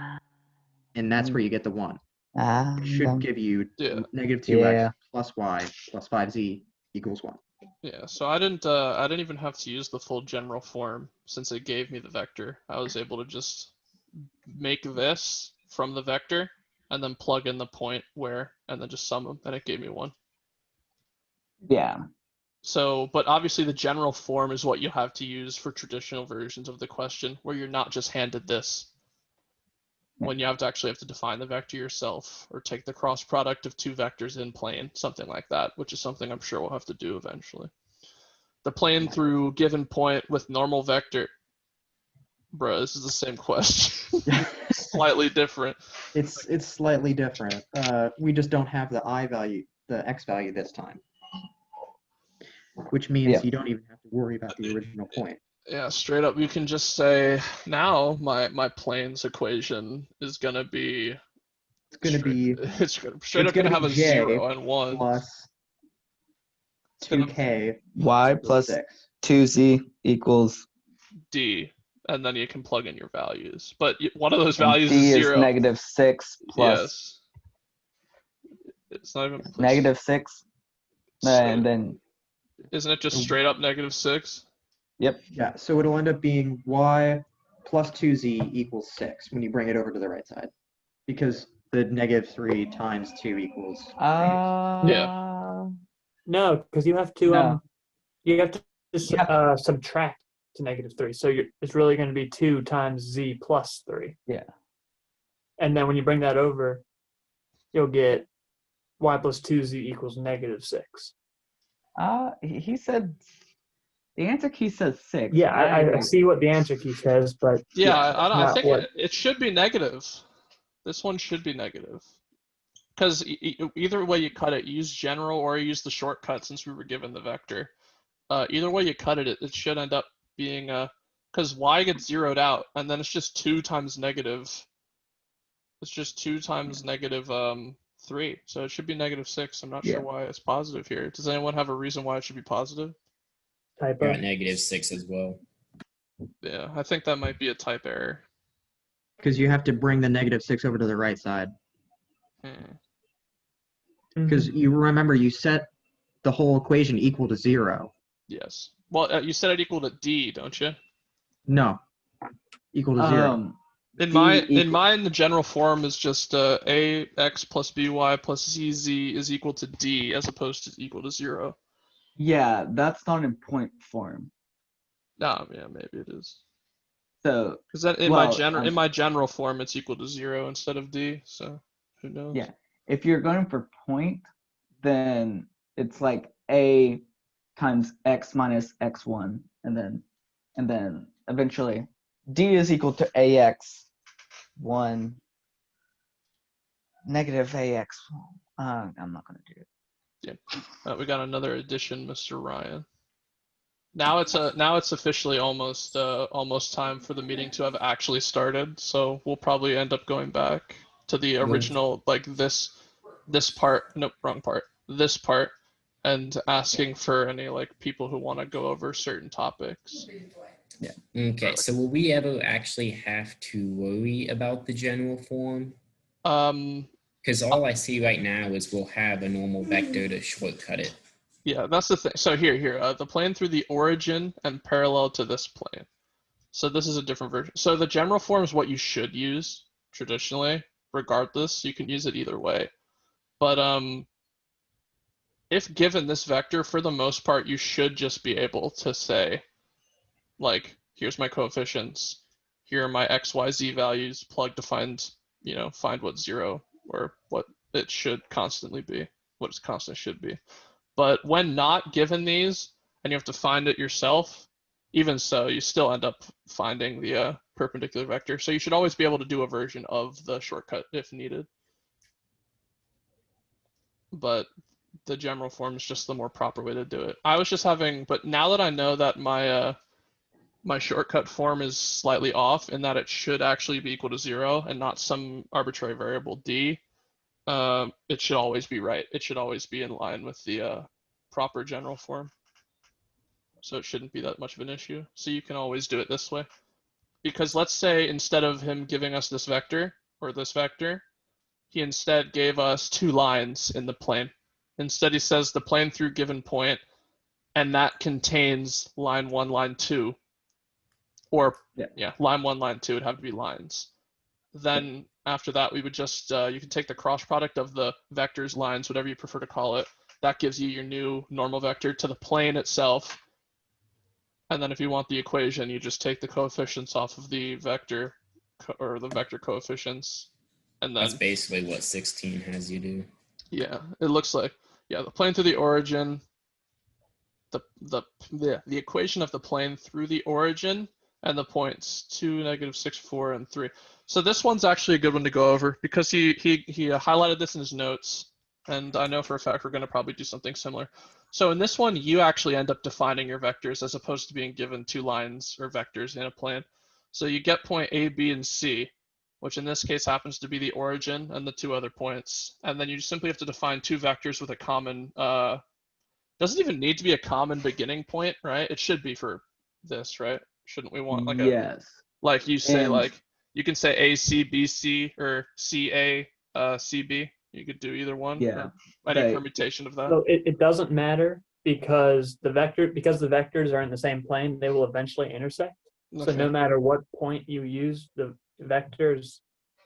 And that's where you get the 1. It should give you negative 2x plus y plus 5z equals 1. Yeah, so I didn't even have to use the full general form since it gave me the vector. I was able to just make this from the vector and then plug in the point where, and then just sum them, and it gave me 1. Yeah. So, but obviously the general form is what you have to use for traditional versions of the question, where you're not just handed this. When you have to define the vector yourself, or take the cross product of two vectors in plane, something like that, which is something I'm sure we'll have to do eventually. The plane through given point with normal vector. Bro, this is the same question. Slightly different. It's slightly different. We just don't have the I value, the X value this time. Which means you don't even have to worry about the original point. Yeah, straight up, you can just say, now my plane's equation is gonna be. It's gonna be. It's straight up gonna have a 0 and 1 plus 2k y plus 6. 2z equals d, and then you can plug in your values. But one of those values d is 0. negative 6 plus. Yes. It's not even negative 6. And then. Isn't it just straight up negative 6? Yep. Yeah, so it'll end up being y plus 2z equals 6 when you bring it over to the right side. Because the negative 3 times 2 equals. Yeah. No, because you have to subtract to negative 3. So it's really going to be 2 times z plus 3. Yeah. And then when you bring that over, you'll get y plus 2z equals negative 6. He said the answer key says 6. Yeah, I see what the answer key says, but I think it should be negative. This one should be negative. Because either way you cut it, use general or use the shortcut since we were given the vector. Either way you cut it, it should end up being because y gets zeroed out, and then it's just 2 times negative. It's just 2 times negative 3, so it should be negative 6. I'm not sure why it's positive here. Does anyone have a reason why it should be positive? Typo. Got negative 6 as well. Yeah, I think that might be a type error. Because you have to bring the negative 6 over to the right side. Because you remember you set the whole equation equal to 0. Yes. Well, you set it equal to d, don't you? No. Equal to 0. In mine, the general form is just ax plus by plus zz is equal to d as opposed to equal to 0. Yeah, that's not in point form. No, yeah, maybe it is. So because in my general form it's equal to 0 instead of d. So who knows? Yeah, if you're going for point, then it's like a times x minus x1, and then eventually d is equal to ax1 negative ax. I'm not going to do it. Yeah, we got another addition, Mr. Ryan. Now it's officially almost time for the meeting to have actually started. So we'll probably end up going back to the original, like this part. Nope, wrong part. This part, and asking for any like people who want to go over certain topics. Yeah. Okay, so will we ever actually have to worry about the general form? Because all I see right now is we'll have a normal vector to shortcut it. Yeah, that's the thing. So here, the plane through the origin and parallel to this plane. So this is a different version. So the general form is what you should use traditionally, regardless. You can use it either way. But if given this vector, for the most part, you should just be able to say, like, here's my coefficients, here are my x, y, z values, plug to find what 0 or what it should constantly be, what its constant should be. But when not given these, and you have to find it yourself, even so, you still end up finding the perpendicular vector. So you should always be able to do a version of the shortcut if needed. But the general form is just the more proper way to do it. I was just having, but now that I know that my my shortcut form is slightly off in that it should actually be equal to 0 and not some arbitrary variable d, it should always be right. It should always be in line with the proper general form. So it shouldn't be that much of an issue. So you can always do it this way. Because let's say instead of him giving us this vector or this vector, he instead gave us 2 lines in the plane. Instead, he says the plane through given point, and that contains line 1, line 2. Or, yeah, line 1, line 2 would have to be lines. Then after that, we would just, you can take the cross product of the vectors, lines, whatever you prefer to call it. That gives you your new normal vector to the plane itself. And then if you want the equation, you just take the coefficients off of the vector or the vector coefficients. And then that's basically what 16 has you do. Yeah, it looks like, yeah, the plane through the origin, the equation of the plane through the origin and the points 2, -6, 4, and 3. So this one's actually a good one to go over because he highlighted this in his notes, and I know for a fact we're going to probably do something similar. So in this one, you actually end up defining your vectors as opposed to being given 2 lines or vectors in a plane. So you get point A, B, and C, which in this case happens to be the origin and the 2 other points. And then you simply have to define 2 vectors with a common, doesn't even need to be a common beginning point, right? It should be for this, right? Shouldn't we want like yes. Like you say, And like you can say AC, BC, or CA, CB. You could do either one. yeah, Any permutation of that. So it doesn't matter because the vectors are in the same plane, they will eventually intersect. Okay. So no matter what point you use, the vectors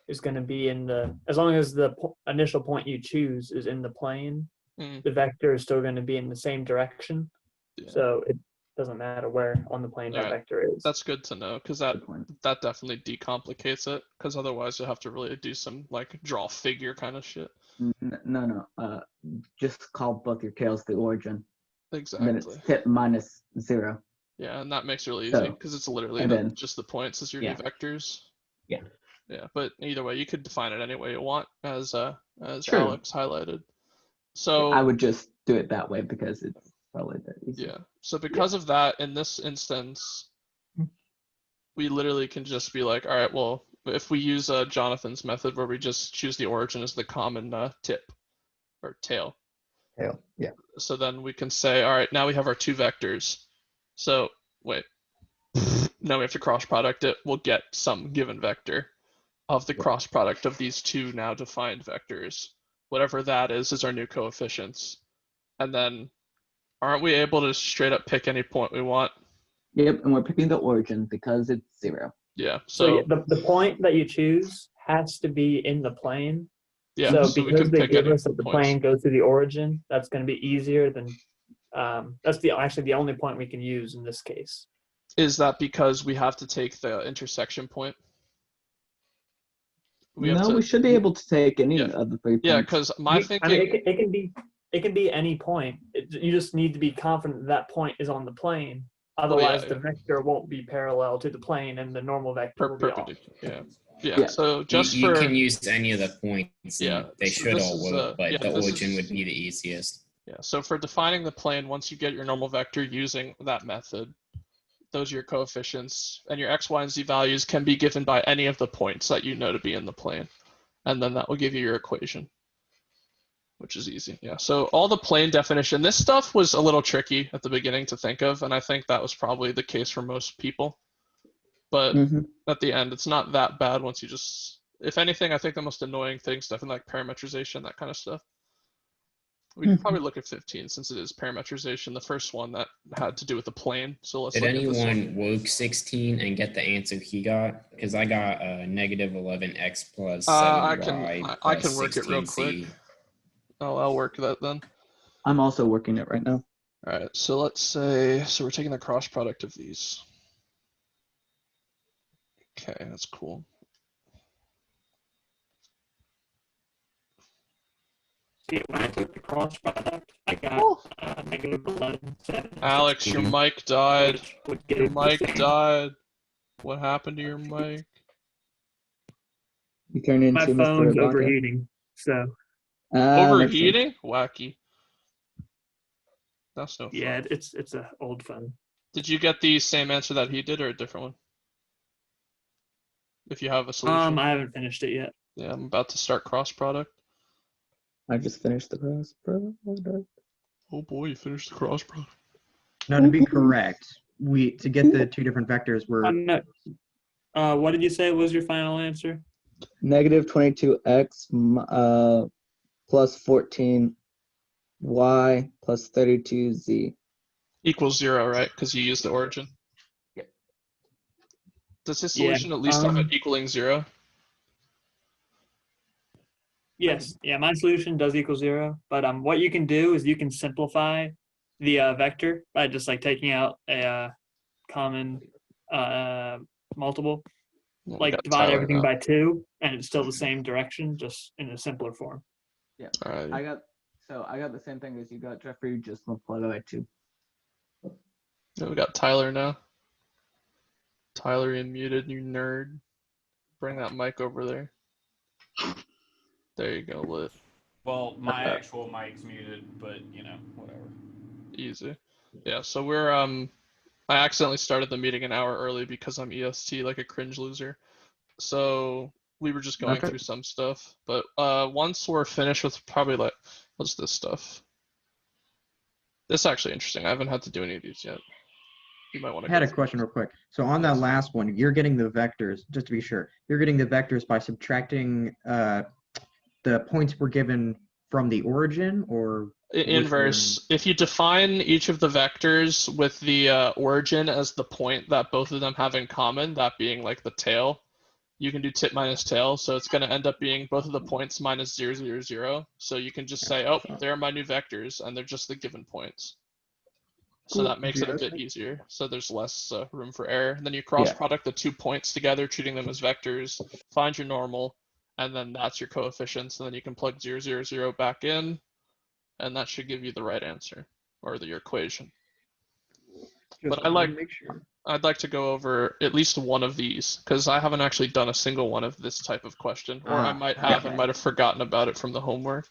is going to be in the, as long as the initial point you choose is in the plane, the vector is still going to be in the same direction. Yeah. So it doesn't matter where on the plane that vector is. That's good to know because that definitely decomplicates it, because otherwise you'll have to really do some like draw figure kind of shit. No. Just call both your tails the origin. Exactly. And then it's tip minus 0. Yeah, and that makes it really easy because it's literally just the points as your new vectors. Yeah. Yeah, but either way, you could define it any way you want, as True. Alex highlighted. So I would just do it that way because it's probably that easy. Yeah. So because of that, in this instance, we literally can just be like, all right, well, if we use Jonathan's method where we just choose the origin as the common tip or tail. Tail, yeah. So then we can say, all right, now we have our 2 vectors. So wait, now we have to cross product it. We'll get some given vector of the cross product of these 2 now defined vectors. Whatever that is our new coefficients. And then aren't we able to straight up pick any point we want? Yep, and we're picking the origin because it's 0. Yeah. So the point that you choose has to be in the plane. Yeah. So because they give us that the plane goes through the origin, that's going to be easier than. That's actually the only point we can use in this case. Is that because we have to take the intersection point? We should be able to take any of the 3 points. Yeah, because my thinking. I mean, it can be any point. You just need to be confident that point is on the plane. Otherwise, the vector won't be parallel to the plane, and the normal vector will be off. Yeah. So just you can use any of the points. Yeah. They should all work, but the origin would be the easiest. Yeah. So for defining the plane, once you get your normal vector using that method, those are your coefficients, and your x, y, and z values can be given by any of the points that you know to be in the plane, and then that will give you your equation, which is easy. Yeah. So all the plane definition, this stuff was a little tricky at the beginning to think of, and I think that was probably the case for most people. But at the end, it's not that bad once you just, if anything, I think the most annoying thing, stuff in like parametrization, that kind of stuff. We can probably look at 15 since it is parametrization, the first one that had to do with the plane. So let's Did look at this anyone work 16 and get the answer he got? Because I got -11x plus 7y I can work it real 16c. quick. I'll work that then. I'm also working it right now. All right, so let's say, so we're taking the cross product of these. Okay, that's cool. see, when I took the cross product, I got Oh. -11.7. Alex, your mic died. Which would Your give the mic same. died. What happened to your mic? You turn into My Mr. phone's Ivanka. overheating, so Overheating? Wacky. That's no fun. yeah, it's a old phone. Did you get the same answer that he did or a different one? If you have a solution. I haven't finished it yet. Yeah, I'm about to start cross product. I just finished the cross product. Oh boy, you finished the cross product. Now, to be correct, to get the two different vectors, we're No. What did you say was your final answer? Negative 22x plus 14y plus 32z. Equals 0, right? Because you use the origin. Yep. Does his solution at least have it equaling 0? Yes. Yeah, my solution does equal 0. But what you can do is you can simplify the vector by just like taking out a common multiple. Well, Like divide everything by 2, and it's still the same direction, just in a simpler form. Yeah. Alright. I got the same thing as you got, Jeffrey. Just multiply by 2. Yeah, we got Tyler now. Tyler, you muted, you nerd. Bring that mic over there. There you go, lit. Well, my actual mic's muted, but you know, whatever. Easy. Yeah, so we're I accidentally started the meeting an hour early because I'm EST like a cringe loser. So we were just going through some stuff. But once we're finished with probably like what's this stuff? This is actually interesting. I haven't had to do any of these yet. You might want to. I had a question real quick. So on that last one, you're getting the vectors, just to be sure, you're getting the vectors by subtracting the points we're given from the origin, or inverse. If you define each of the vectors with the origin as the point that both of them have in common, that being like the tail, you can do tip minus tail. So it's going to end up being both of the points minus 0, 0, 0. So you can just say, oh, they're my new vectors, and they're just the given points. So that makes it a bit easier. So there's less room for error. And then you cross product the 2 points together, treating them as vectors, find your normal, and then that's your coefficients. And then you can plug 0, 0, 0 back in, and that should give you the right answer, or your equation. But I'd like to go over at least one of these, because I haven't actually done a single one of this type of question, or I might have and might have forgotten about it from the homework.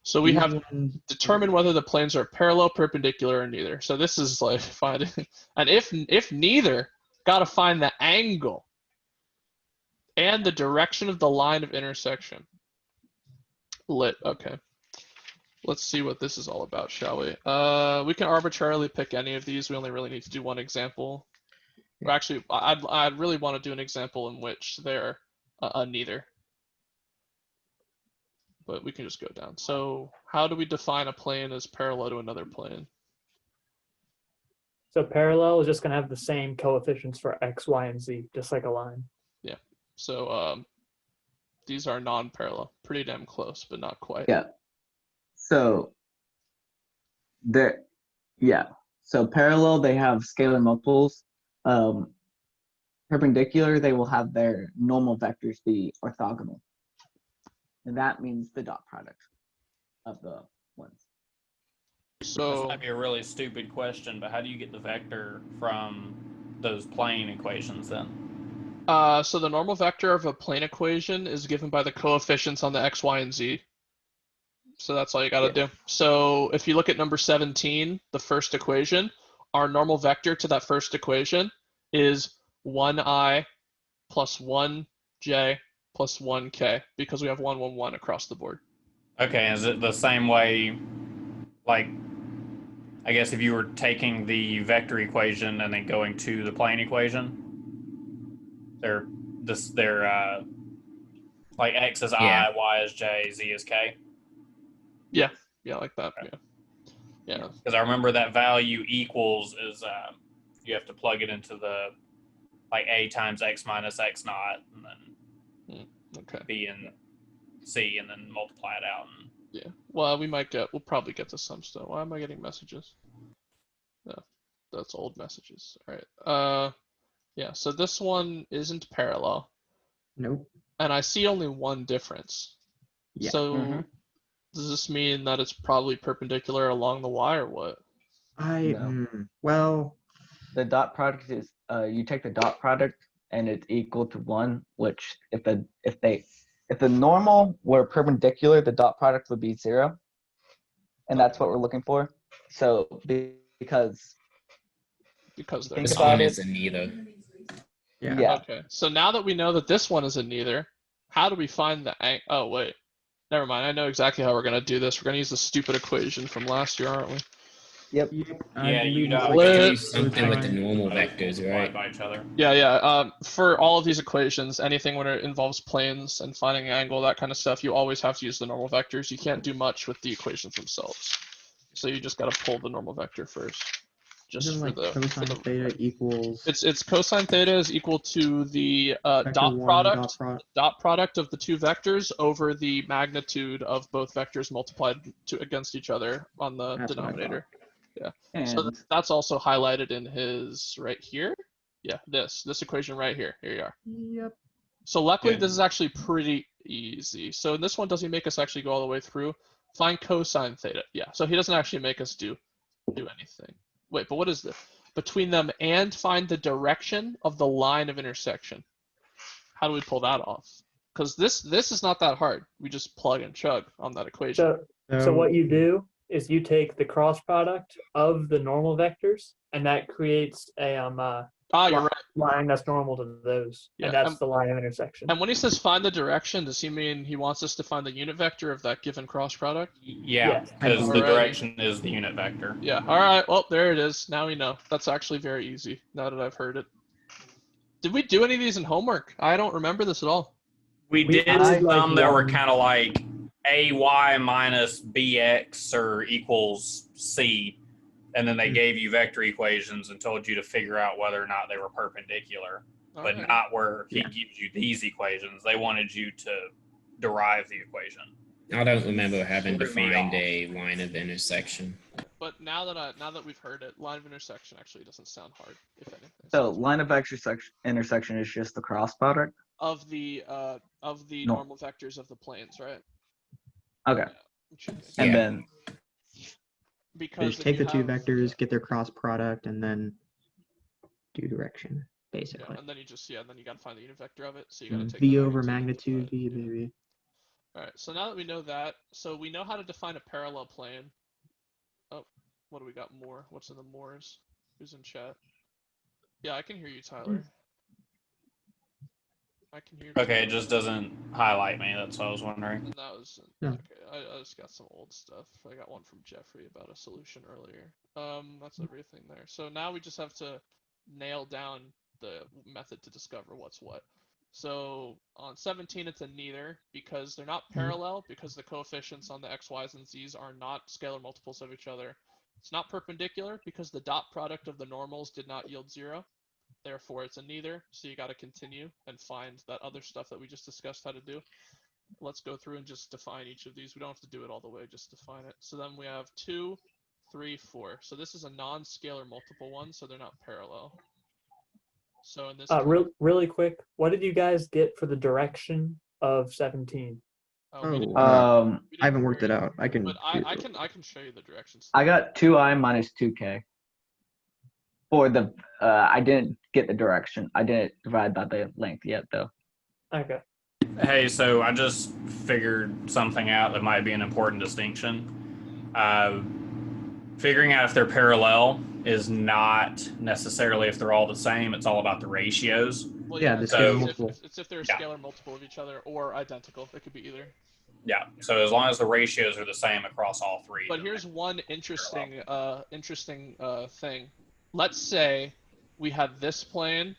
So we have determined whether the planes are parallel, perpendicular, or neither. So this is like finding, and if neither, gotta find the angle and the direction of the line of intersection. Lit, okay. Let's see what this is all about, shall we? We can arbitrarily pick any of these. We only really need to do one example. Well, actually, I'd really want to do an example in which they're a neither. But we can just go down. So how do we define a plane as parallel to another plane? So parallel is just going to have the same coefficients for x, y, and z, just like a line. Yeah. So these are non-parallel. Pretty damn close, but not quite. Yeah. So So parallel, they have scalar multiples. Perpendicular, they will have their normal vectors be orthogonal. And that means the dot product of the ones. So this might be a really stupid question, but how do you get the vector from those plane equations then? So the normal vector of a plane equation is given by the coefficients on the x, y, and z. So that's all you got to do. So if you look at number 17, the first equation, our normal vector to that first equation is 1i plus 1j plus 1k, because we have 1, 1, 1 across the board. Okay, is it the same way, like, I guess if you were taking the vector equation and then going to the plane equation, they're like x is I, y is j, z is k? Yeah, like that, yeah. Because I remember that value equals is, you have to plug it into the, like, a times x minus x naught, and then b and c, and then multiply it out. And... Yeah, well, we'll probably get to some stuff. Why am I getting messages? No, that's old messages. All right. Yeah, so this one isn't parallel. Nope. And I see only one difference. Yeah. So Does this mean that it's probably perpendicular along the y or what? Well, The dot product is you take the dot product and it's equal to 1, which if the normal were perpendicular, the dot product would be 0, and that's what we're looking for. So because they're This about one it- is a neither. yeah. Okay, so now that we know that this one is a neither, how do we find the oh wait, never mind. I know exactly how we're gonna do this. We're gonna use the stupid equation from last year, aren't we? Yep. Yeah, you believe know, it's we Lit. can Do use something with the cosine. normal those vectors, multiplied right? by each other. Yeah. For all of these equations, anything when it involves planes and finding an angle, that kind of stuff, you always have to use the normal vectors. You can't do much with the equations themselves. So you just got to pull the normal vector first. Just Isn't for like the cosine theta equals it's cosine theta is equal to the vector dot one product of the two vectors over the magnitude of both vectors multiplied against each other on the That's what I denominator. Yeah. And So that's also highlighted in his right here. Yeah, this equation right here. Here you are. Yep. So luckily, Yeah. this is actually pretty easy. So in this one, does he make us actually go all the way through? Find cosine theta. Yeah. So he doesn't actually make us do anything. Wait, but what is this? Between them and find the direction of the line of intersection. How do we pull that off? Because this is not that hard. We just plug and chug on that equation. So what you do is you take the cross product of the normal vectors, and that creates a You're right. line that's normal to those, Yeah, and that's the line of intersection. And when he says find the direction, does he mean he wants us to find the unit vector of that given cross product? Yeah, Yes. because the Alrighty. direction is the unit vector. Yeah. All right. Well, there it is. Now we know. That's actually very easy. Now that I've heard it. Did we do any of these in homework? I don't remember this at all. We We did did, like, some that were one. kind of like AY minus BX or equals C, and then they gave you vector equations and told you to figure out whether or not they were perpendicular, but Alright. not where he Yeah. gives you these equations. They wanted you to derive the equation. I don't remember having Threw me defined off. a line of intersection. But now that we've heard it, line of intersection actually doesn't sound hard, if anything. so line of intersection is just the cross product. Of the No. normal vectors of the planes, right? Okay. Yeah. And Yeah. then Because just if take you the two have- vectors, get their cross product, and then do direction, Yeah, basically. and then you got to find the unit vector of it. So you got to take V the over magnitude. magnitude, V, baby. All right. So now that we know that, so we know how to define a parallel plane. Oh, what do we got more? What's in the mores? Who's in chat? Yeah, I can hear you, Tyler. I can hear. Okay, it just doesn't highlight me. That's what I was wondering. And that was Yeah. okay. I just got some old stuff. I got one from Jeffrey about a solution earlier. That's everything there. So now we just have to nail down the method to discover what's what. So on 17, it's a neither because they're not parallel because the coefficients on the x, y's, and z's are not scalar multiples of each other. It's not perpendicular because the dot product of the normals did not yield 0. Therefore, it's a neither. So you got to continue and find that other stuff that we just discussed how to do. Let's go through and just define each of these. We don't have to do it all the way, just define it. So then we have 2, 3, 4. So this is a non-scalar multiple one, so they're not parallel. So in this Really quick, what did you guys get for the direction of 17? we didn't- I we haven't didn't worked it vary, out. I can. But I can show you the directions. I got 2i minus 2k. For the I didn't get the direction. I didn't divide by the length yet though. Okay. Hey, so I just figured something out that might be an important distinction. Figuring out if they're parallel is not necessarily if they're all the same. It's all about the ratios. Well, Yeah, the it's scalar if- multiple. It's if they're a Yeah. scalar multiple of each other or identical. It could be either. Yeah. So as long as the ratios are the same across all three. But then here's one interesting thing. Let's say we had this plane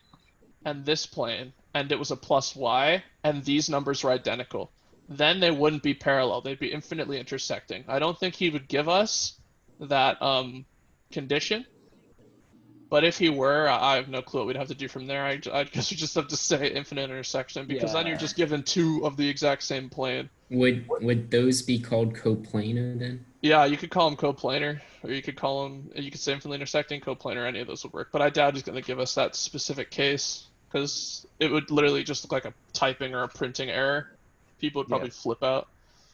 and this plane, and it was a plus y, and these numbers were identical. Then they wouldn't be parallel. They'd be infinitely intersecting. I don't think he would give us that condition. But if he were, I have no clue what we'd have to do from there. I guess we just have to say infinite intersection because then you're Yeah. just given two of the exact same plane. Would those be called coplanar then? Yeah, you could call him coplanar, or you could call him, you could say infinitely intersecting, coplanar, any of those would work. But I doubt he's going to give us that specific case because it would literally just look like a typing or a printing error. People would probably flip out.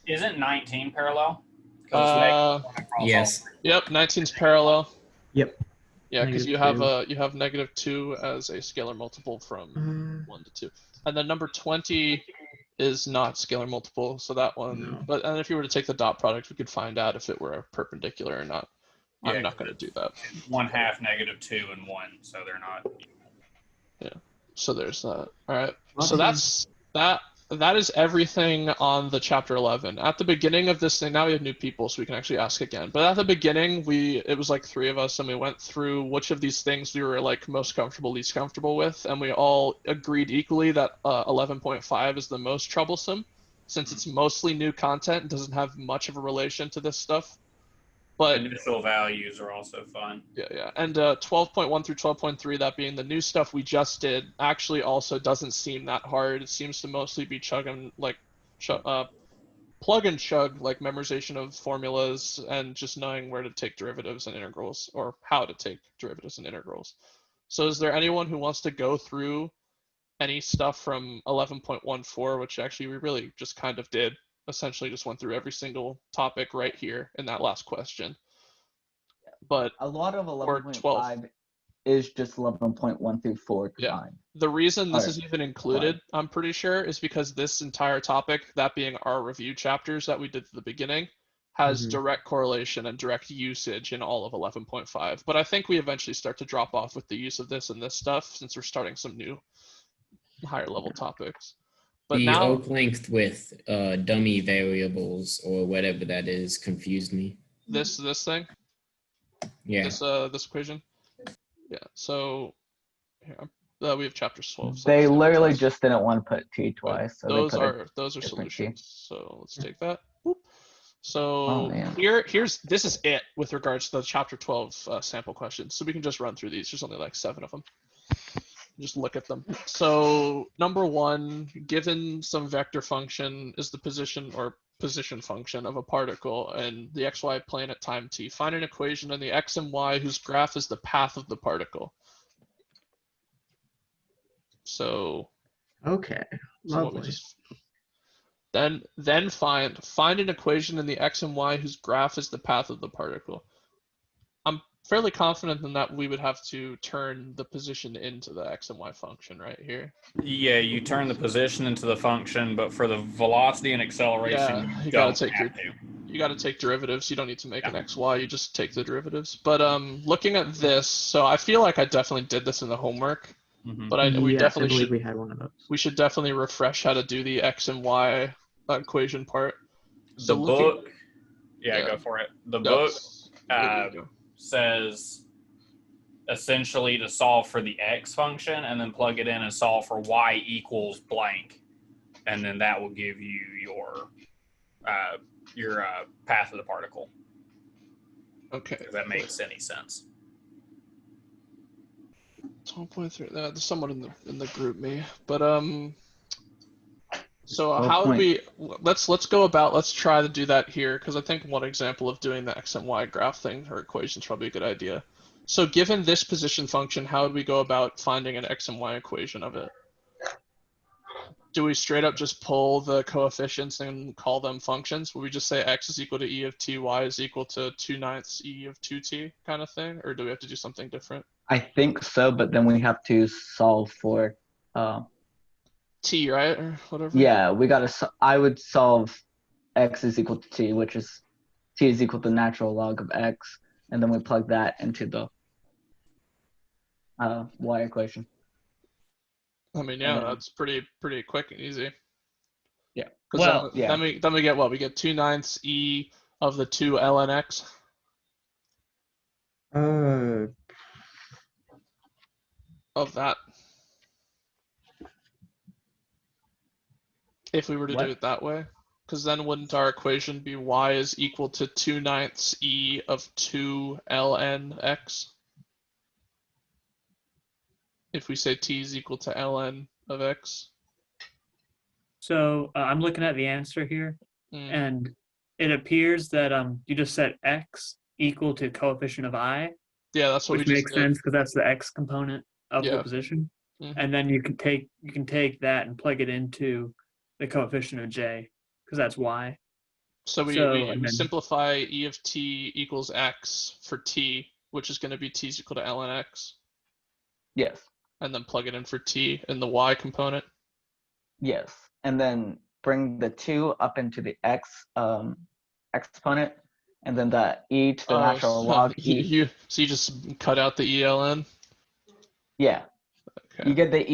Isn't 19 parallel? 'Cause it's across all Yes. three. Yep, 19's parallel. Yep. Yeah, because you -2. have -2 as a scalar multiple from 1 to 2, and then number 20 is not scalar multiple, so that one. No. But and if you were to take the dot product, we could find out if it were a perpendicular or not. Yeah, I'm not going to do that. 1/2, -2, and 1, so they're not. Yeah. So there's that. All right. Lots So of- that's that. That is everything on the chapter 11. At the beginning of this thing, now we have new people, so we can actually ask again. But at the beginning, it was like 3 of us, and we went through which of these things we were like most comfortable, least comfortable with, and we all agreed equally that 11.5 is the most troublesome, since it's mostly new content and doesn't have much of a relation to this stuff. But Initial values are also fun. yeah. And 12.1 through 12.3, that being the new stuff we just did, actually also doesn't seem that hard. It seems to mostly be plug and chug, like memorization of formulas and just knowing where to take derivatives and integrals, or how to take derivatives and integrals. So is there anyone who wants to go through any stuff from 11.14, which actually we really just kind of did, essentially just went through every single topic right here in that last question. But A lot of or 11.5 is just 11.1 through 4 combined. The reason this Or- is even included, I'm pretty sure, is because this entire topic, that being our review chapters that we did at the beginning, has direct correlation and direct usage in all of 11.5. But I think we eventually start to drop off with the use of this and this stuff, since we're starting some new higher level topips. But the now oak length with dummy variables or whatever that is confused me. this thing, Yeah. this equation, yeah. So here, we have chapter 12. So They let's literally test. just didn't want to put T twice. So those they put are different solutions. T. So let's take that. Boop. So Oh, man. this is it with regards to the chapter 12 sample questions. So we can just run through these. There's only like 7 of them. Just look at them. So number 1, given some vector function is the position function of a particle and the xy plane at time t, find an equation in the x and y whose graph is the path of the particle. So Okay. Lovely. Then find an equation in the x and y whose graph is the path of the particle. I'm fairly confident in that we would have to turn the position into the x and y function right here. Yeah, you turn the position into the function, but for the velocity and acceleration, you gotta take derivatives. You don't need to make an xy. You just take the derivatives. But looking at this, so I feel like I definitely did this in the homework. But I believe we had one of those. We should definitely refresh how to do the x and y equation part. So the book, go for it. The book says essentially to solve for the x function and then plug it in and solve for y equals blank, and then that will give you your path of the particle. Okay. If that makes any sense. 12.3. That's someone in the group me, but so how do we let's try to do that here, because I think one example of doing the x and y graph thing or equation is probably a good idea. So given this position function, how would we go about finding an x and y equation of it? Do we straight up just pull the coefficients and call them functions? Would we just say x is equal to e of t, y is equal to 2/9 e of 2t kind of thing? Or do we have to do something different? I think so, but then we have to solve for t, right? Or whatever. Yeah, I would solve x is equal to t, which is t is equal to natural log of x, and then we plug that into the y equation. I mean, yeah, that's pretty quick and easy. Yeah. Well, then we get what? We get 2/9 e of the 2 ln x. Of that. If we were to do it that way, because then wouldn't our equation be y is equal to 2/9 e of 2 ln x? If we say t is equal to ln of x. So I'm looking at the answer here, and it appears that you just set x equal to coefficient of I. Yeah, that's what which makes sense because that's the x component of the position, and then you can take that and plug it into the coefficient of j because that's y. So we and then- simplify e of t equals x for t, which is going to be t is equal to ln x, Yes. and then plug it in for t in the y component. Yes. And then bring the 2 up into the x exponent, and then the e to the natural log e. So you just cut out the eln. Yeah. Okay. You get the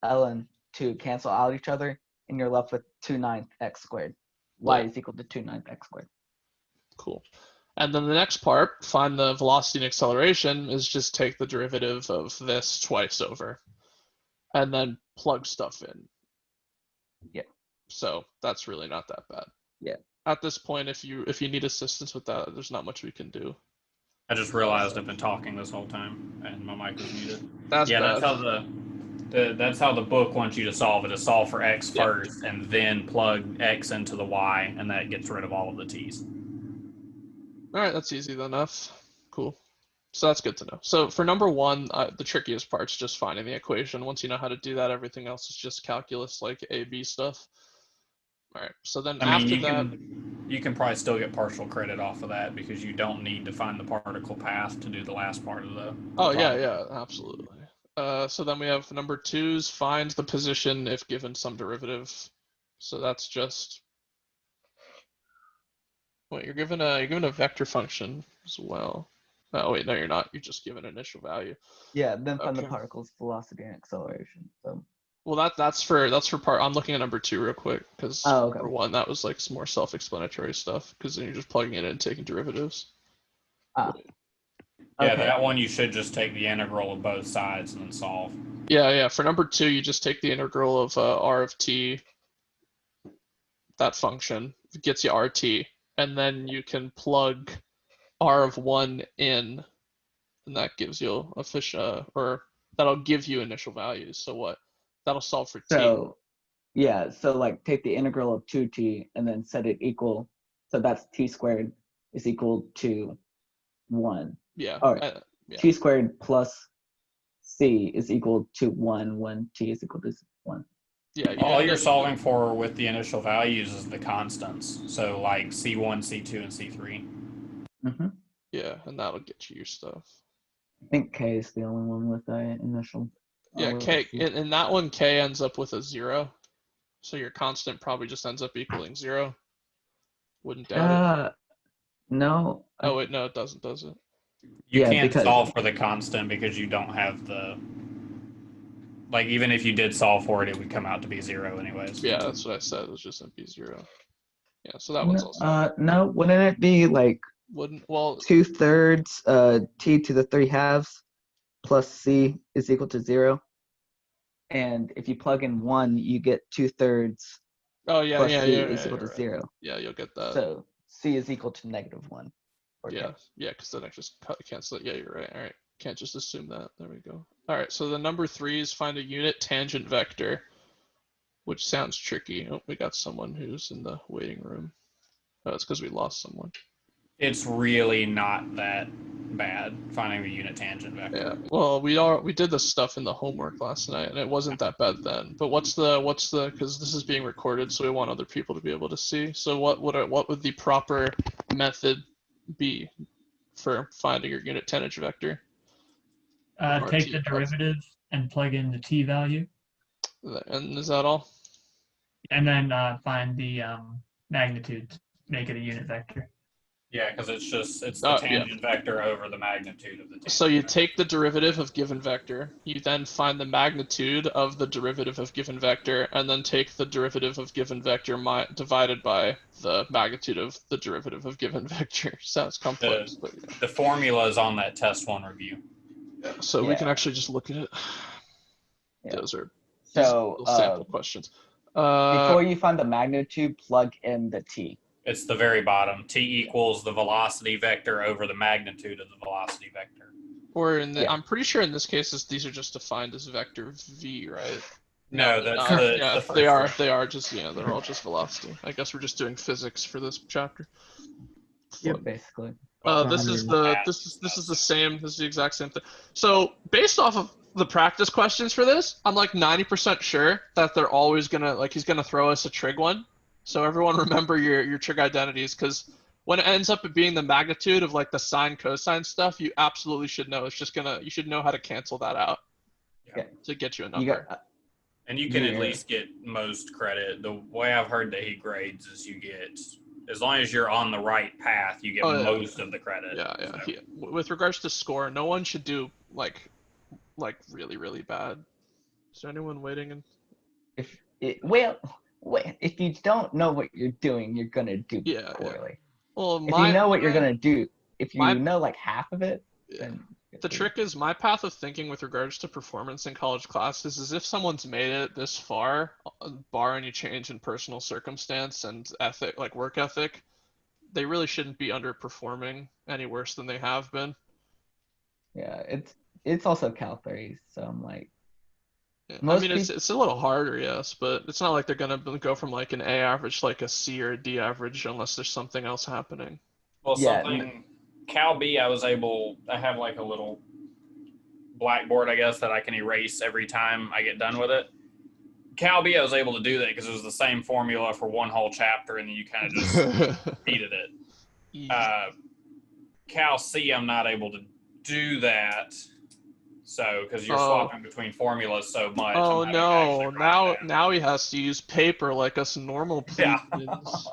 ln to cancel out each other, and you're left with 2/9 x squared. Y is equal to 2/9 x squared. Cool. And then the next part, find the velocity and acceleration, is just take the derivative of this twice over, and then plug stuff in. Yeah. So that's really not that bad. Yeah. At this point, if you need assistance with that, there's not much we can do. I just realized I've been talking this whole time and my mic was muted. That's yeah, bad. that's how the book wants you to solve it. Is solve for x first, and then plug x into the y, and that gets rid of all of the t's. All right, that's easy enough. Cool. So that's good to know. So for number 1, the trickiest part's just finding the equation. Once you know how to do that, everything else is just calculus, like A, B stuff. All right. So then you can probably still get partial credit off of that because you don't need to find the particle path to do the last part of the. Oh yeah, absolutely. So then we have number 2's find the position if given some derivative. So that's just. Wait, you're given a vector function as well. Oh wait, no, you're not. You're just given an initial value. Yeah, then find the particle's velocity and acceleration. So. Well, that's for part. I'm looking at number 2 real quick because number 1 that was like some more self-explanatory stuff because then you're just plugging it in and taking derivatives. Yeah, okay. That one you should just take the integral of both sides and then solve. Yeah. For number 2, you just take the integral of r of t. That function gets you rt. And then you can plug r of 1 in, and that gives you or that'll give you initial values. So what? That'll solve for t. So, yeah, so like take the integral of 2t and then set it equal. So that's t squared is equal to 1. Yeah. T squared plus c is equal to 1 when t is equal to 1. Yeah, all you're solving for with the initial values is the constants. So like C1, C2, and C3. Mm-hmm. Yeah, and that'll get you your stuff. I think K is the only one with the initial. Yeah, K. In that one, K ends up with a 0. So your constant probably just ends up equaling 0. Wouldn't doubt it. No. Oh, wait, no, it doesn't, does it? You can't solve for the constant because you don't have the... Like, even if you did solve for it, it would come out to be 0 anyways. Yeah, that's what I said. It was just going to be 0. Yeah, so that one's also... no, wouldn't it be like... Well... 2/3 t to the 3/2 plus c is equal to 0. And if you plug in 1, you get 2/3 plus c is equal to 0. Yeah, you'll get that. So c is equal to -1. Yeah, because then I just cancel it. Yeah, you're right. All right. Can't just assume that. There we go. All right, so the number 3 is find a unit tangent vector, which sounds tricky. Oh, we got someone who's in the waiting room. Oh, it's because we lost someone. It's really not that bad finding the unit tangent vector. Yeah. Well, we did this stuff in the homework last night, and it wasn't that bad then. But what's the because this is being recorded, so we want other people to be able to see. So what would the proper method be for finding your unit tangent vector? Take the derivative and plug in the t value. And is that all? And then find the magnitude, make it a unit vector. Yeah, because it's the tangent vector over the magnitude of the tangent. So you take the derivative of given vector, you then find the magnitude of the derivative of given vector, and then take the derivative of given vector divided by the magnitude of the derivative of given vector. Sounds complex. The formula is on that test 1 review. Yeah, so we can actually just look at it. Yeah. Those are sample questions. Before you find the magnitude, plug in the t. It's the very bottom. T equals the velocity vector over the magnitude of the velocity vector. Or I'm pretty sure in this case these are just defined as vector v, right? No, that's they are just they're all just velocity. I guess we're just doing physics for this chapter. Yeah, basically. This is the same. This is the exact same thing. So based off of the practice questions for this, I'm like 90% sure that they're always gonna he's gonna throw us a trig one. So everyone remember your trig identities, because when it ends up being the magnitude of like the sine cosine stuff, you absolutely should know. It's just you should know how to cancel that out to get you a number. And you can at least get most credit. The way I've heard that he grades is you get, as long as you're on the right path, you get most of the credit. Yeah. So. With regards to score, no one should do like really, really bad. Is there anyone waiting? If you don't know what you're doing, you're gonna do poorly. Yeah. Well, if you know what you're gonna do, if you know like half of it, then the trick is my path of thinking with regards to performance in college classes is if someone's made it this far, bar any change in personal circumstance and ethic, like work ethic, they really shouldn't be underperforming any worse than they have been. Yeah, it's also Cal 30, so I'm like. Yeah. I mean, it's a little harder, yes, but it's not like they're gonna go from like an A average to like a C or a D average unless there's something else happening. Well, Cal B, I have like a little blackboard, I guess, that I can erase every time I get done with it. Cal B, I was able to do that because it was the same formula for one whole chapter, and then you kind of just repeated it. Cal C, I'm not able to do that. So, because you're swapping between formulas so much. Oh no! Now he has to use paper like us normal plebeians.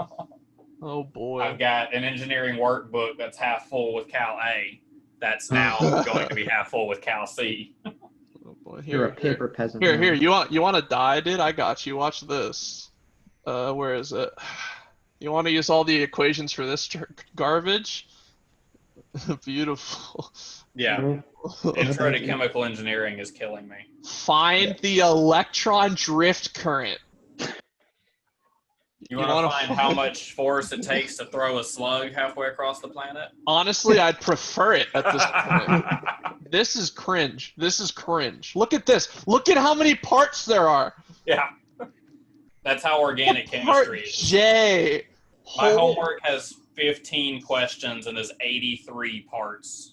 Oh boy! I've got an engineering workbook that's half full with Cal A. That's now going to be half full with Cal C. Oh boy! You're a paper peasant. Here. You want to die, dude? I got you. Watch this. Where is it? You want to use all the equations for this garbage? Beautiful. Yeah. Intro to chemical engineering is killing me. Find the electron drift current. You want to find how much force it takes to throw a slug halfway across the planet? Honestly, I'd prefer it at this point. This is cringe. Look at this. Look at how many parts there are. Yeah. That's how organic chemistry is. J. My homework has 15 questions and is 83 parts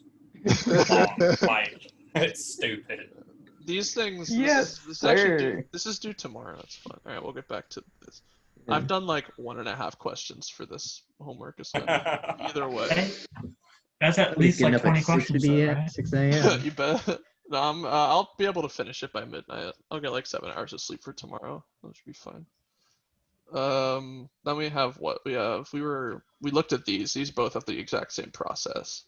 long. Like, it's stupid. These things. Yes, this is due tomorrow. That's fine. All right, we'll get back to this. I've done like 1.5 questions for this homework assignment. Either way. That's at least like 20 questions. Right? 6 a.m. You bet. No, I'll be able to finish it by midnight. I'll get like 7 hours of sleep for tomorrow. That should be fine. Then we have what we have. We looked at these. These both have the exact same process.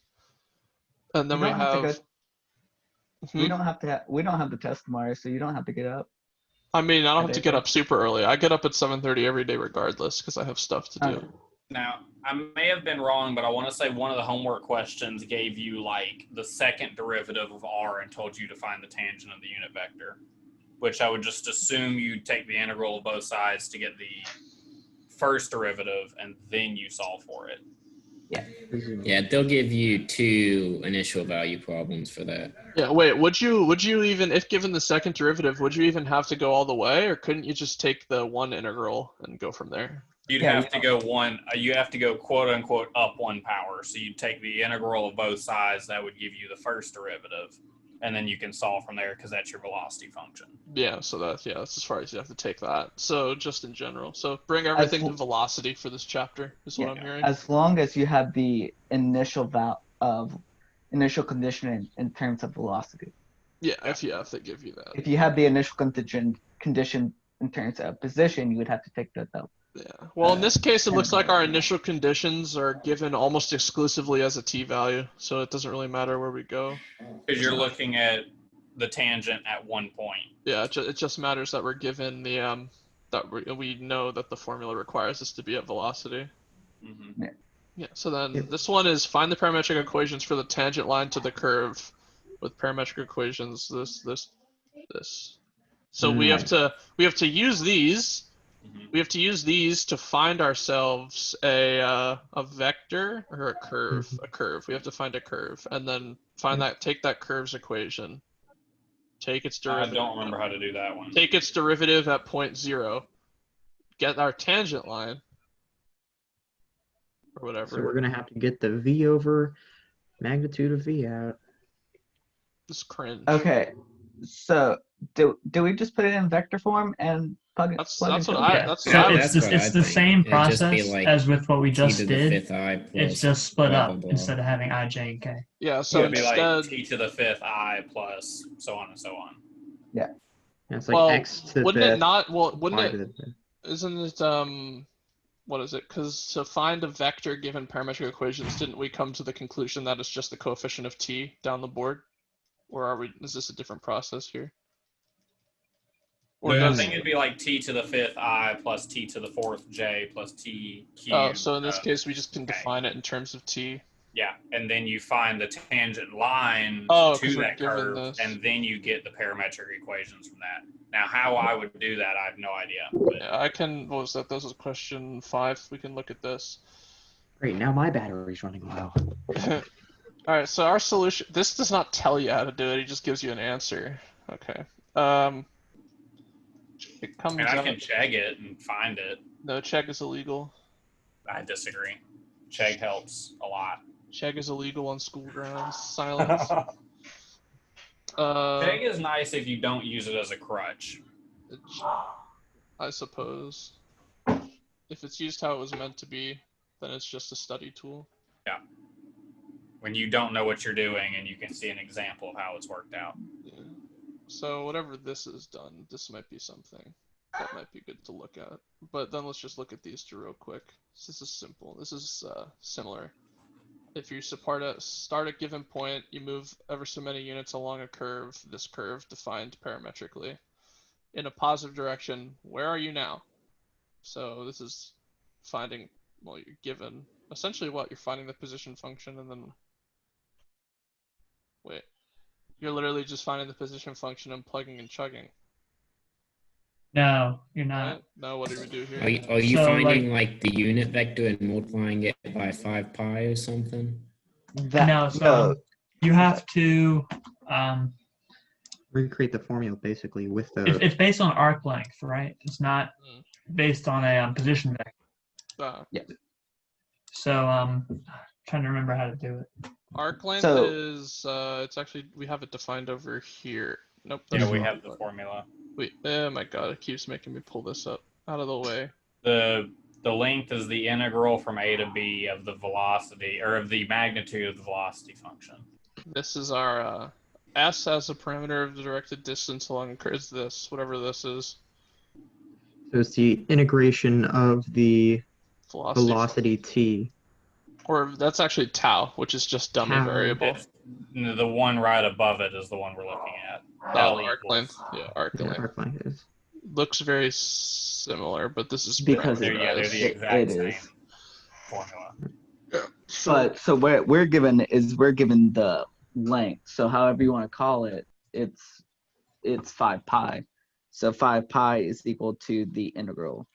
And then we have. We don't have the test tomorrow, so you don't have to get up. I mean, I don't have to get up super early. I get up at 7:30 every day regardless because I have stuff to do. Now, I may have been wrong, but I want to say one of the homework questions gave you like the second derivative of r and told you to find the tangent of the unit vector, which I would just assume you take the integral of both sides to get the first derivative and then you solve for it. Yeah, they'll give you 2 initial value problems for that. Yeah, wait, would you even, if given the second derivative, would you even have to go all the way, or couldn't you just take the one integral and go from there? You'd have to go you have to go quote unquote up 1 power. So you'd take the integral of both sides, that would give you the first derivative, and then you can solve from there because that's your velocity function. Yeah, so that's as far as you have to take that. So just in general. So bring everything to velocity for this chapter is what I'm hearing. As long as you have the initial condition in terms of velocity. Yeah, if they give you that. If you have the initial condition in terms of position, you would have to take that though. Yeah. Well, in this case, it looks like our initial conditions are given almost exclusively as a t-value, so it doesn't really matter where we go. Because you're looking at the tangent at 1 point. Yeah, it just matters that we're given the that we know that the formula requires us to be at velocity. Mm-hmm. Yeah. So then this one is find the parametric equations for the tangent line to the curve with parametric equations. This. So we have to use these. We have to use these to find ourselves a vector or a curve. A curve. We have to find a curve, and then take that curve's equation. Take its derivative. I don't remember how to do that one. Take its derivative at point 0. Get our tangent line, or whatever. So we're gonna have to get the v over magnitude of v out. This cringe. Okay, so do we just put it in vector form and That's what I. Yeah. That's So what I it's would. it's the same process as with what we t just to the did. fifth I plus It's just split blah, up blah, blah. instead of having I, J, and K. Yeah. So It'd be like instead, t to the fifth I plus so on and so on. Yeah, it's like well, x to the wouldn't it fifth, not? Well, wouldn't y it? to the fifth. Isn't it what is it? Because to find a vector given parametric equations, didn't we come to the conclusion that it's just the coefficient of t down the board? Or are we? Is this a different process here? Or I does? think it'd be like t to the fifth I plus t to the fourth j plus t cubed. Oh, so in this case, we just can define it in terms of t. Yeah, and then you find the tangent line Oh, to 'cause we're that given curve, this. and then you get the parametric equations from that. Now, how I would do that, I have no idea. But Yeah, I can. What was that? This was question 5. We can look at this. Great, now my battery's running low. All right, so our solution. This does not tell you how to do it. It just gives you an answer. Okay. It comes and I out. can check it and find it. No, check is illegal. I disagree. Check helps a lot. Check is illegal on school grounds. Silence. Check is nice if you don't use it as a crutch. I suppose. If it's used how it was meant to be, then it's just a study tool. Yeah. When you don't know what you're doing and you can see an example of how it's worked out. Yeah. So whatever this is done, this might be something that might be good to look at. But then let's just look at these two real quick. This is simple. This is similar. If you start a given point, you move ever so many units along a curve, this curve defined parametrically, in a positive direction. Where are you now? So this is finding, well, you're given, essentially what? You're finding the position function and then, wait, you're literally just finding the position function and plugging and chugging. No, you're not. Right? No, what do we do here? Are you So, finding like the unit vector and multiplying it by 5 pi or something? No, so you have to. Recreate the formula basically with the. It's based on arc length, right? It's not based on a position vector. Yeah. So trying to remember how to do it. Arc length is it's actually, we have it defined over here. Nope. Yeah, we have the formula. Wait, oh my god, it keeps making me pull this up out of the way. The length is the integral from a to b of the velocity, or of the magnitude of the velocity function. This is our s as a parameter of the directed distance along a curve. Is this, whatever this is. So it's the integration of the velocity t. Or that's actually tau, which is just dummy variable. The one right above it is the one we're looking at. Arc length. Yeah, arc Yeah, length. arc length is. Looks very similar, but this is Because they're the exact same is. formula. Yeah. But so we're given the length. So however you want to call it, it's 5 pi. So 5 pi is equal to the integral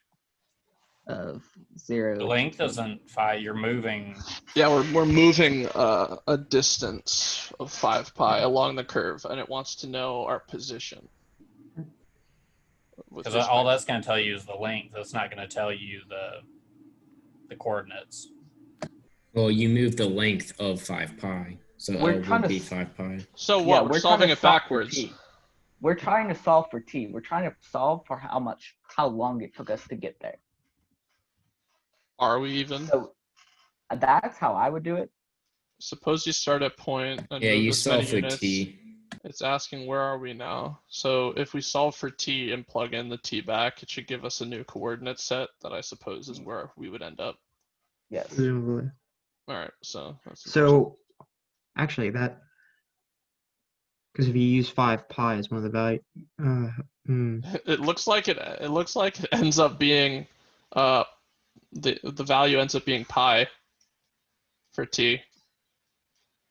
of 0. The length isn't phi. You're moving. Yeah, we're moving a distance of 5 pi along the curve, and it wants to know our position. Because all that's going to tell you is the length. It's not going to tell you the coordinates. Well, you move the length of 5 pi, so We're it trying would to be 5 pi. So Yeah, what? We're trying solving to it solve for backwards. t. We're trying to solve for t. We're trying to solve for how long it took us to get there. Are we even? So that's how I would do it. Suppose you start at point and Yeah, move you this many solve for units. t. It's asking where are we now. So if we solve for t and plug in the t back, it should give us a new coordinate set that I suppose is where we would end up. Yes. Presumably. All right, so that's So, actually, that because if you use 5 pi as one of the value, it looks like it ends up being the value ends up being pi for t.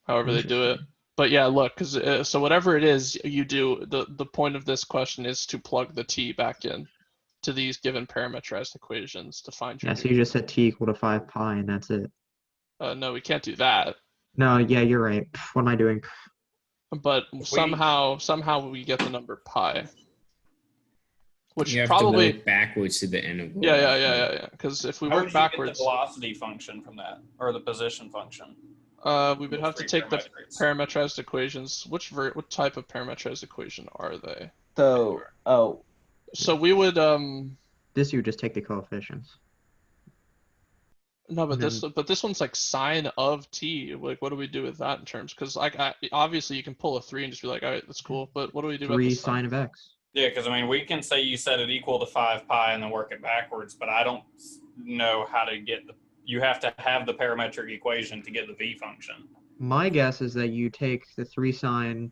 However they do it. But yeah, look, because so whatever it is you do, the point of this question is to plug the t back in to these given parametrized equations to find your. Yeah, so you just set t equal to 5 pi and that's it. No, we can't do that. No, yeah, you're right. What am I doing? But somehow we get the number pi, which You have probably to work backwards to the integral. yeah. Because if we How work would you get backwards, the velocity function from that, or the position function? we would have to take the parametrized equations. What type of parametrized equation are they? So So we would This you would just take the coefficients. no, but And this one's like sine of t. Like, what do we do with that in terms? Because like obviously you can pull a 3 and just be like, all right, that's cool. But what do we do about the 3 sine? sine of x. Yeah, because I mean, we can say you set it equal to 5 pi and then work it backwards, but I don't know how to get the. You have to have the parametric equation to get the v function. My guess is that you take the 3 sine,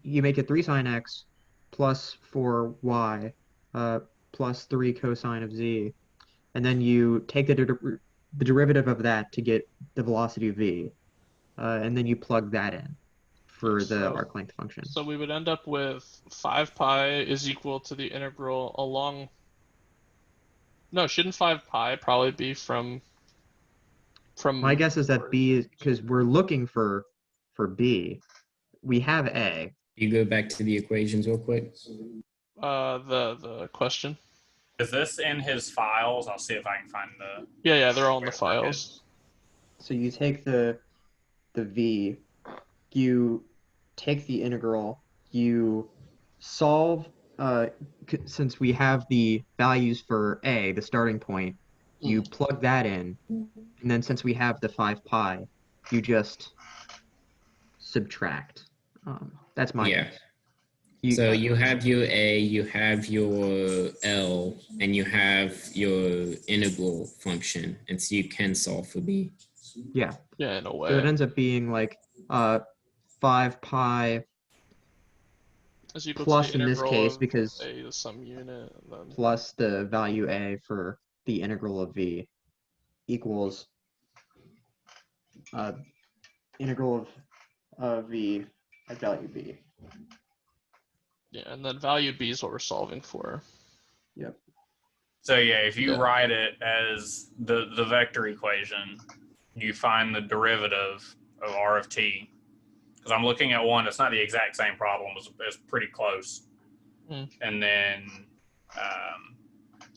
you make it 3 sine x plus 4y plus 3 cosine of z, and then you take the derivative of that to get the velocity v, and then you plug that in for the arc length function. So we would end up with 5 pi is equal to the integral along. No, shouldn't 5 pi probably be from? My guess is that b is because we're looking for b. We have a. You go back to the equations real quick. The question. Is this in his files? I'll see if I can find the. Yeah, they're all in the files. So you take the v, you take the integral, you solve, since we have the values for a, the starting point, you plug that in, and then since we have the 5 pi, you just subtract. That's my guess. So you have your a, you have your L, and you have your integral function, and so you can solve for b. Yeah, in a way. So it ends up being like 5 pi plus in this case because a some unit, then plus the value a for the integral of v equals integral of v at value b. Yeah, and then value b is what we're solving for. Yep. So yeah, if you write it as the vector equation, you find the derivative of r of t. Because I'm looking at one that's not the exact same problem, it's pretty close. And then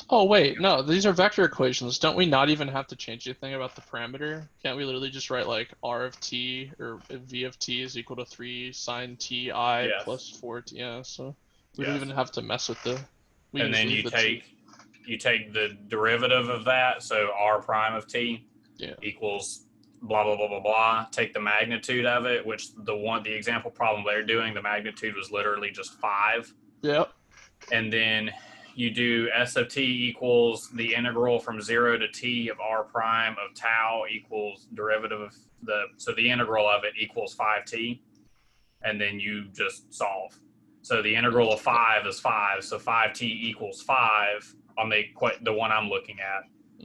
oh wait, no, these are vector equations. Don't we not even have to change anything about the parameter? Can't we literally just write like r of t or v of t is equal to 3 sine t I plus 4 t? Yeah, so we don't even have to mess with the. And then you take the derivative of that, so r prime of t equals blah blah blah blah blah. Take the magnitude of it, which the example problem they're doing, the magnitude was literally just 5. Yep. And then you do s of t equals the integral from 0 to t of r prime of tau equals derivative of so the integral of it equals 5t, and then you just solve. So the integral of 5 is 5, so 5t equals 5 on the one I'm looking at.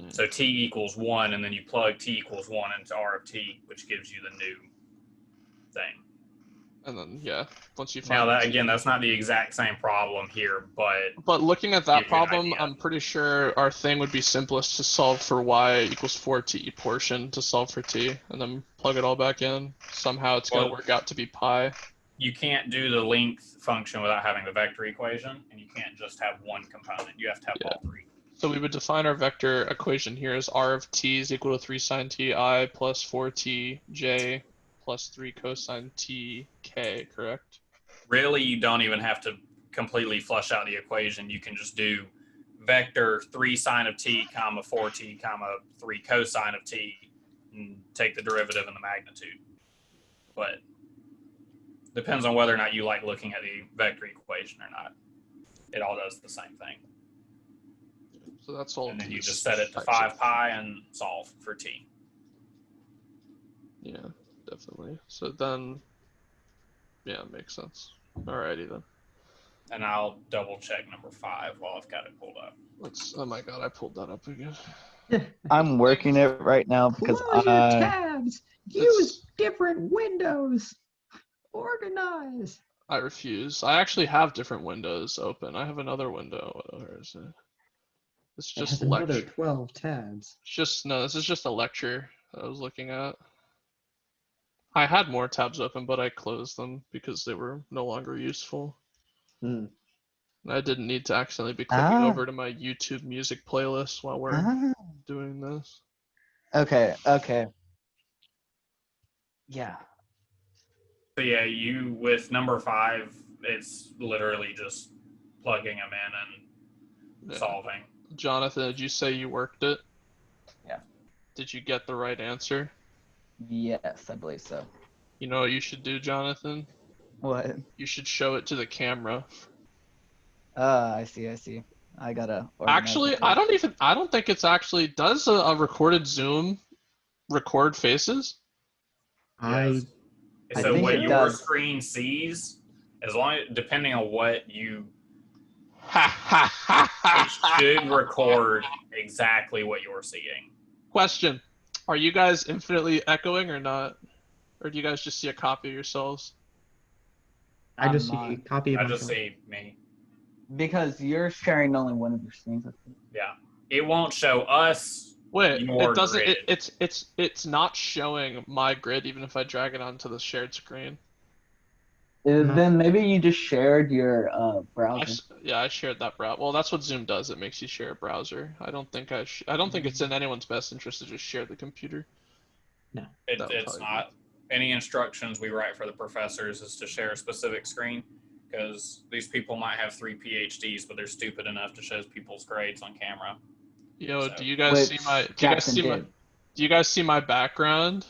So t equals 1, and then you plug t equals 1 into r of t, which gives you the new thing. And then once you find now that again, that's not the exact same problem here, but looking at that problem, I'm pretty sure our thing would be simplest to solve for y equals 4t portion to solve for t, and then plug it all back in. Somehow it's going to work out to be pi. You can't do the length function without having the vector equation, and you can't just have one component. You have to have all three. So we would define our vector equation here as r of t is equal to 3 sine t I plus 4t j plus 3 cosine t k, correct? Really, you don't even have to completely flush out the equation. You can just do vector 3 sine of t comma 4t comma 3 cosine of t and take the derivative and the magnitude. But depends on whether or not you like looking at the vector equation or not. It all does the same thing. So that's all. And then you just set it to 5 pi and solve for t. Yeah, definitely. So then, yeah, it makes sense. Alrighty then. And I'll double check number 5 while I've got it pulled up. Oh my god, I pulled that up again. I'm working it right now because Close your tabs. Use different windows. Organize. I refuse. I actually have different windows open. I have another window. Where is it? It's just another 12 tabs. This is just a lecture I was looking at. I had more tabs open, but I closed them because they were no longer useful. I didn't need to accidentally be clicking over to my YouTube music playlist while we're doing this. Okay. Yeah. So yeah, with number 5, it's literally just plugging them in and solving. Jonathan, did you say you worked it? Yeah. Did you get the right answer? Yes, I believe so. You know what you should do, Jonathan? What? You should show it to the camera. I see. I gotta organize Actually, the page. I don't think it's actually, does a recorded Zoom record faces? Yes. I So think what it your does. screen sees, as long as, depending on what you, it should record exactly what you're seeing. Question: are you guys infinitely echoing or not? Or do you guys just see a copy of yourselves? I just I'm see not. copy of I just myself. see me. Because you're sharing only one of your screens with me. Yeah. It won't show us Wait, your it doesn't. grid. It's not showing my grid even if I drag it onto the shared screen. Then maybe you just shared your browser. I shared that browser. Well, that's what Zoom does. It makes you share a browser. I don't think I don't think it's in anyone's best interest to just share the computer. No, It's not. Any instructions we write for the professors is to share a specific screen, because these people might have 3 PhDs, but they're stupid enough to show people's grades on camera. Yo, So, do you guys see my? Do you guys see my background?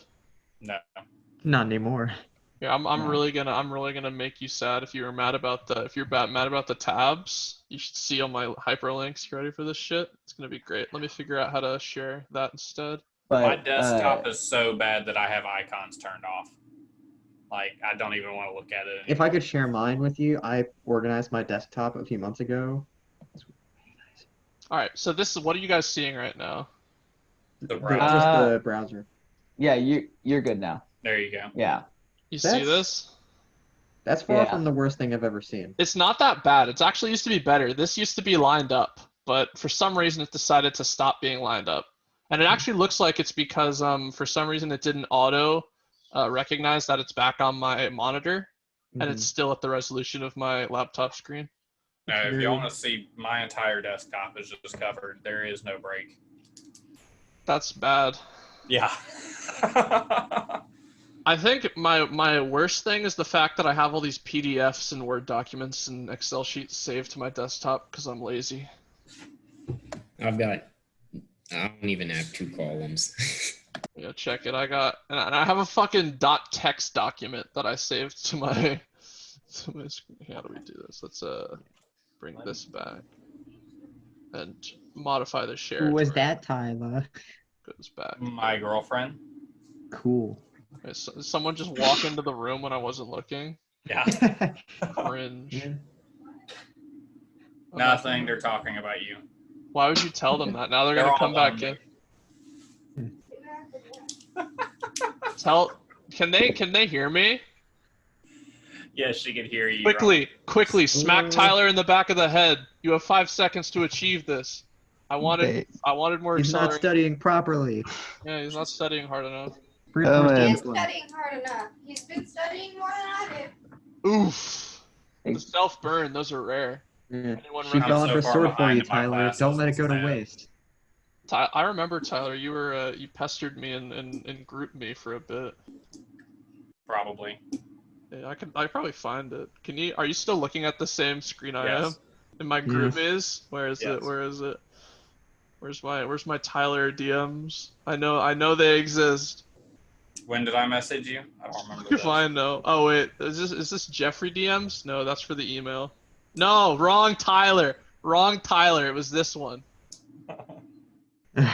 no. Not anymore. Yeah, I'm No. really gonna make you sad if you were mad about mad about the tabs. You should see all my hyperlinks. You ready for this shit? It's gonna be great. Let me figure out how to share that instead. But My desktop is so bad that I have icons turned off. Like, I don't even want to look at it anymore. If I could share mine with you, I organized my desktop a few months ago. All right, so this is what are you guys seeing right now? The Just the browser. Yeah, you're good now. There you go. Yeah. You see this? That's far Yeah. from the worst thing I've ever seen. It's not that bad. It's actually used to be better. This used to be lined up, but for some reason it decided to stop being lined up. And it actually looks like it's because for some reason it didn't auto recognize that it's back on my monitor, and it's still at the resolution of my laptop screen. Now, if you want to see, my entire desktop is just covered. There is no break. That's bad. Yeah. I think my worst thing is the fact that I have all these PDFs and Word documents and Excel sheets saved to my desktop because I'm lazy. I don't even have 2 columns. Yeah, check it. And I have a fucking .text document that I saved to my screen. How do we do this? Let's bring this back and modify the share. Who was that, Tyler? Goes back. My girlfriend. Cool. Did someone just walk into the room when I wasn't looking? Yeah. Cringe. Yeah. Nothing. They're talking about you. Why would you tell them that? Now they're gonna come back in. Can they hear me? Yes, she can hear you. Quickly, smack Tyler in the back of the head. You have 5 seconds to achieve this. I wanted more. He's not studying properly. Yeah, he's not studying hard enough. He is studying hard enough. He's been studying more than I did. Oof. The self-burn, those are rare. Yeah. She fell for sword for you, Tyler. Don't let it go to waste. I remember, Tyler, you pestered me and grouped me for a bit. Probably. Yeah, I probably find it. Are you still looking at the same screen I am? Yes. And my group is? Where is it? Where is it? Where's my Tyler DMs? I know they exist. When did I message you? I don't remember. You're fine though. Oh wait, is this Jeffrey DMs? No, that's for the email. No, wrong Tyler. Wrong Tyler. It was this one. Damn.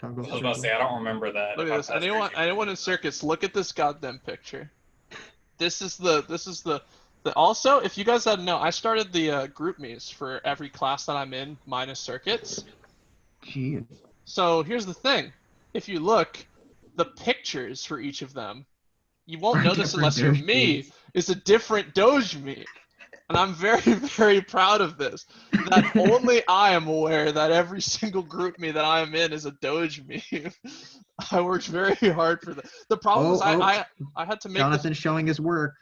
I was about to say, I don't remember that. Look at this. Anyone in circuits, look at this goddamn picture. This is the also, if you guys didn't know, I started the group me's for every class that I'm in minus circuits. Jeez. So here's the thing. If you look, the pictures for each of them, you won't know this unless you're me, is a different Doge me. And I'm very, very proud of this. That only I am aware that every single group me that I am in is a Doge meme. I worked very hard for that. The problem is I had to make Jonathan's showing his work.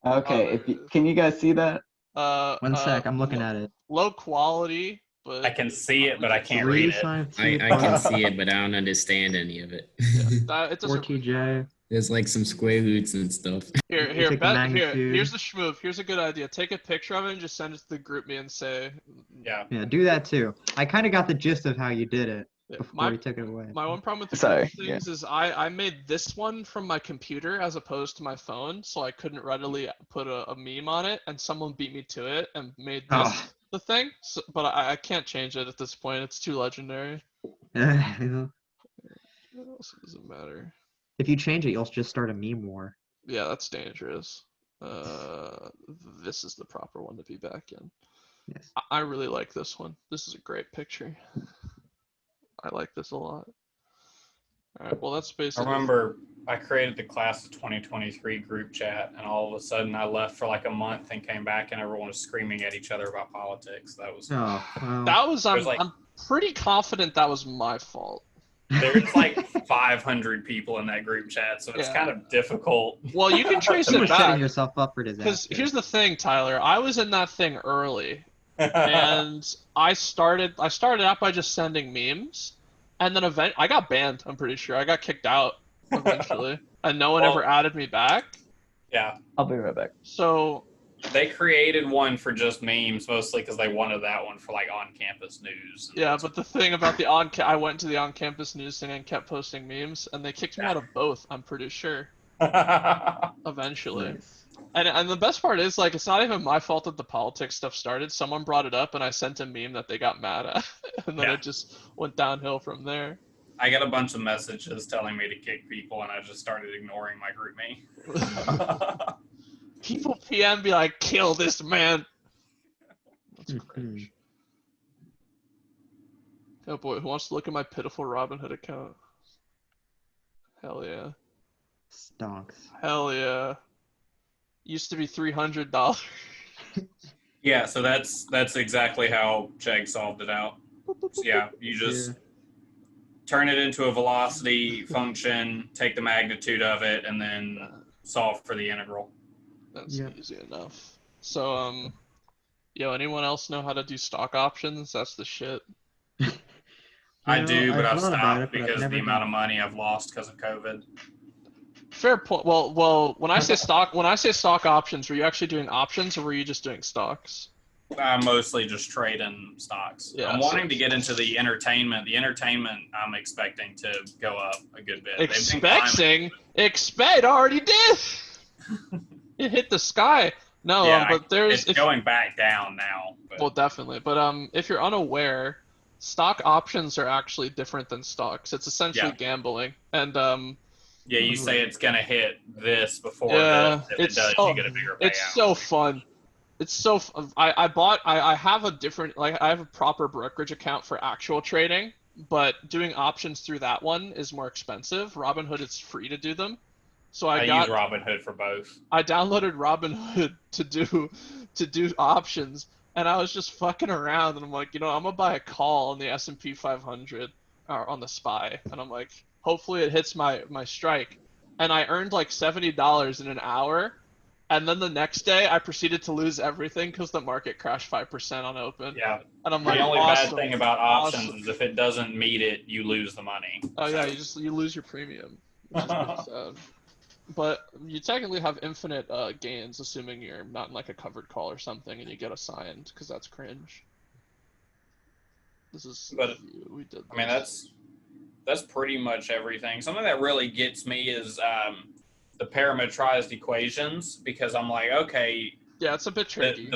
Okay, can you guys see that? 1 sec, I'm looking at it. Low quality, but I can see it, but I can't read it. I can see it, but I don't understand any of it. It doesn't. 4TJ. There's like some square roots and stuff. Here, You take the here, magnitude. here's the schmoof. Here's a good idea. Take a picture of it and just send it to the group me and say, Yeah. Yeah, do that too. I kind of got the gist of how you did it yeah, before you took it away. my one problem with the Sorry, group things is I made this one from my computer as opposed to my phone, so I couldn't readily put a meme on it, and someone beat me to it and made this Oh. the thing. So, but I can't change it at this point. It's too legendary. If What else doesn't matter? you change it, you'll just start a meme war. Yeah, that's dangerous. This is the proper one to be back in. Yes. I really like this one. This is a great picture. I like this a lot. All right, well, that's I basically. remember I created the class of 2023 group chat, and all of a sudden I left for like a month and came back, and everyone was screaming at each other about politics. That was. Oh, well. That was. There's like- I'm pretty confident that was my fault. There's like 500 people in that group chat, so it's Yeah. kind of difficult. Well, you can trace You it were setting back. yourself up for Because disaster. here's the thing, Tyler. I was in that thing early, and I started out by just sending memes, and then I got banned. I'm pretty sure I got kicked out eventually, and no one Well- ever added me back. Yeah, I'll be right back. So they created one for just memes, mostly because they wanted that one for like on-campus news. yeah, but the thing about I went to the on-campus news thing and kept posting memes, and they kicked me out of both. I'm pretty sure eventually. Nice. And the best part is, like, it's not even my fault that the politics stuff started. Someone brought it up, and I sent a meme that they got mad at, and then Yeah. it just went downhill from there. I got a bunch of messages telling me to kick people, and I just started ignoring my group me. People PM be like, kill this man. That's Mhm. cringe. Oh boy, who wants to look at my pitiful Robinhood account? Hell yeah. Stonks. Hell yeah. Used to be $300. Yeah, so that's exactly how Chegg solved it out. So yeah, you just turn it into a velocity function, take the magnitude of it, and then solve for the integral. That's Yep. easy enough. So, yo, anyone else know how to do stock options? That's the shit. I do, but I've thought about stopped it, but I've because never the amount done of money I've lost because of COVID. Fair point. Well, when I say stock options, were you actually doing options or were you just doing stocks? I'm mostly just trading stocks. Yeah, I'm so- wanting to get into the entertainment. The entertainment I'm expecting to go up a good bit. They've been climbing. Expect already did. It hit the sky. No, Yeah, but there's it's going back down now. But well, definitely. But if you're unaware, stock options are actually different than stocks. It's essentially Yeah. gambling, and yeah, you say it's gonna hit this before Yeah, this. If it does, you get a bigger payout. it's so fun. It's so. I have a different, like, I have a proper brokerage account for actual trading, but doing options through that one is more expensive. Robinhood, it's free to do them. So I use Robinhood for both. I downloaded Robinhood to do options, and I was just fucking around, and I'm like, I'm gonna buy a call on the S&P 500 or on the SPY, and I'm like, hopefully it hits my strike, and I earned like $70 in an hour, and then the next day I proceeded to lose everything because the market crashed 5% on open. Yeah. And I'm like, The only awesome. bad thing about options Awesome. is if it doesn't meet it, you lose the money. Oh yeah, you lose your premium, which is pretty sad. But you technically have infinite gains, assuming you're not in like a covered call or something, and you get assigned, because that's cringe. This is. But, we did. I mean, this. that's pretty much everything. Something that really gets me is the parametrized equations, because I'm like, okay, Yeah, it's a bit tricky.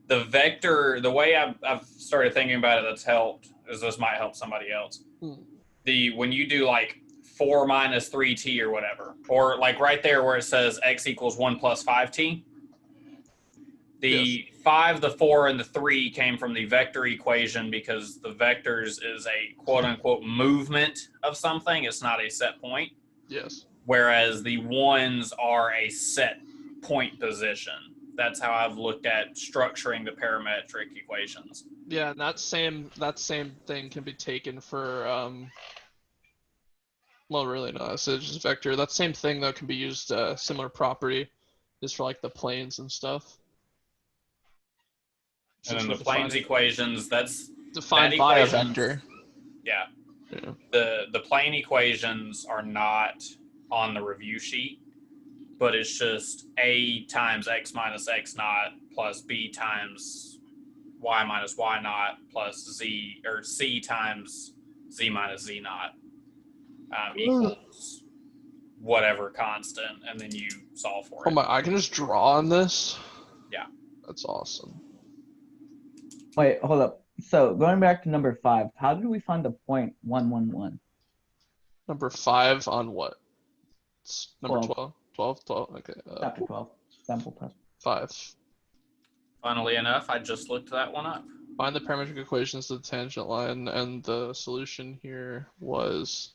the vector, the way I've started thinking about it that's helped, is this might help somebody else. When you do like 4 minus 3t or whatever, or like right there where it says x equals 1 plus 5t, the 5, the 4, and the 3 came from the vector equation, because the vectors is a quote-unquote movement of something. It's not a set point. Yes. Whereas the 1s are a set point position. That's how I've looked at structuring the parametric equations. Yeah, and that same thing can be taken for well, really no, it's just vector. That same thing though can be used, similar property is for like the planes and stuff. And then the Essentially planes equations, that's defined that by a equation- vector. yeah. Yeah. The plane equations are not on the review sheet, but it's just A times X minus X naught plus B times Y minus Y naught plus Z, or C times Z minus Z naught equals whatever constant, and then you solve for it. Oh my, I can just draw on this? Yeah. That's awesome. Wait, hold up. So going back to number 5, how did we find the point 111? Number 5 on what? It's number 12. 12? Okay. Chapter 12. Sample test. 5. Funnily enough, I just looked that one up. Find the parametric equations to the tangent line, and the solution here was.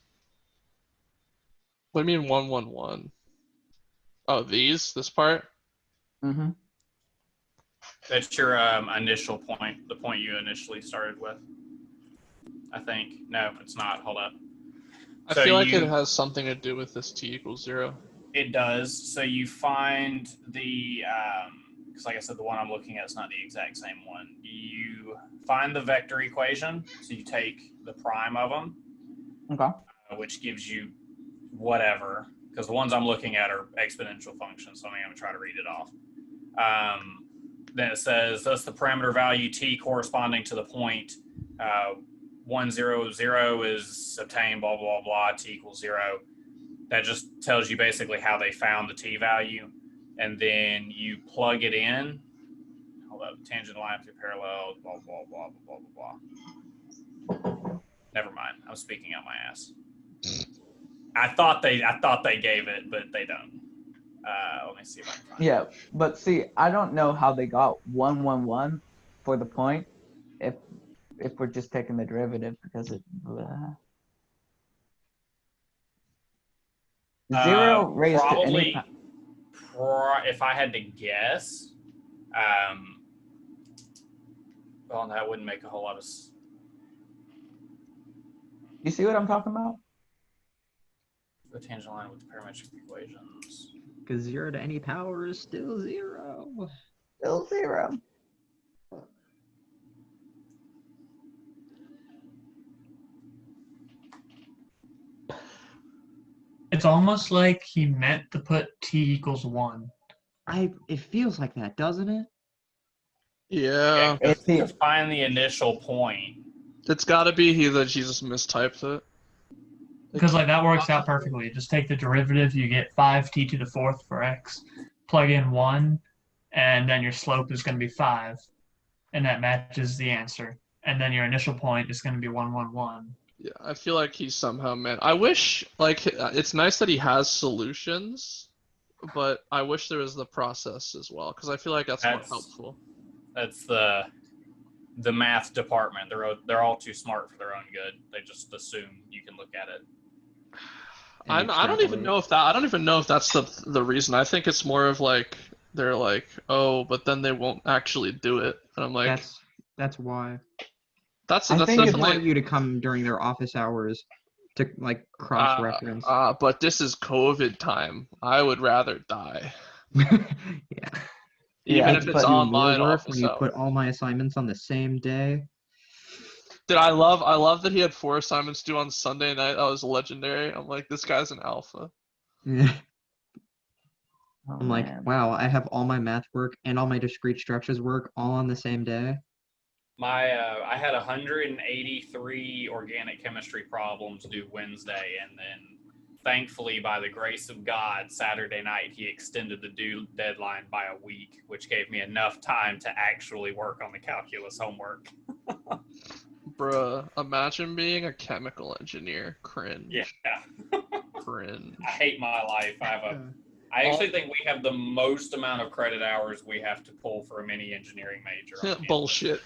What do you mean 111? Oh, this part? Mm-hmm. That's your initial point, the point you initially started with. I think. No, it's not. Hold up. I feel like it has something to do with this t equals 0. It does. So you find the, because like I said, the one I'm looking at is not the exact same one. You find the vector equation. So you take the prime of them, Okay. which gives you whatever, because the ones I'm looking at are exponential functions. So I'm going to try to read it off. Then it says, thus the parameter value t corresponding to the point 1, 0, 0 is obtained, blah, blah, blah, t equals 0. That just tells you basically how they found the t value. And then you plug it in. Hold up, tangent line through parallel, blah, blah, blah, blah, blah, blah. Never mind, I'm speaking out my ass. I thought they gave it, but they don't. Let me see if I can find Yeah, it. but see, I don't know how they got 111 for the point if we're just taking the derivative, because it 0 raised to any if I had to guess, well, that wouldn't make a whole lot of sense. You see what I'm talking about? The tangent line with the parametric equations. Because 0 to any power is still 0. Still 0. It's almost like he meant to put t equals 1. It feels like that, doesn't it? Yeah. To find the initial point. It's gotta be he just mistyped it. Because like that works out perfectly. Just take the derivative, you get 5t to the 4th for x, plug in 1, and then your slope is going to be 5, and that matches the answer. And then your initial point is going to be 111. Yeah, I feel like he somehow meant. I wish, like, it's nice that he has solutions, but I wish there was the process as well, because I feel like that's more helpful. That's the math department. They're all too smart for their own good. They just assume you can look at it. I don't even know if that's the reason. I think it's more of like they're like, oh, but then they won't actually do it, and I'm like, that's why. I think definitely they want you to come during their office hours to like cross-reference. But this is COVID time. I would rather die. Yeah. Even if it's online. Work when you put all my assignments on the same day. Dude, I love that he had 4 assignments due on Sunday night. That was legendary. I'm like, this guy's an alpha. Yeah. Oh, I'm like, man. wow, I have all my math work and all my discrete structures work all on the same day. I had 183 organic chemistry problems due Wednesday, and then thankfully, by the grace of God, Saturday night he extended the due deadline by a week, which gave me enough time to actually work on the calculus homework. Bruh, imagine being a chemical engineer. Cringe. Yeah. Cringe. I hate my life. I actually think we have the most amount of credit hours we have to pull for a mini engineering major. Bullshit.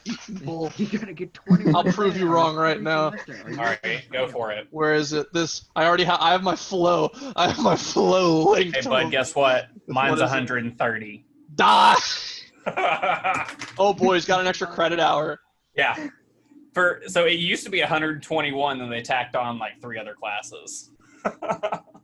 Bull. You're gonna get 20. I'll prove you wrong right now. All right, go for it. Where is it? I have my flow. I have my flow linked. Hey, bud, guess what? Mine's 130. Die. Oh boy, he's got an extra credit hour. Yeah. So it used to be 121, and they tacked on like 3 other classes.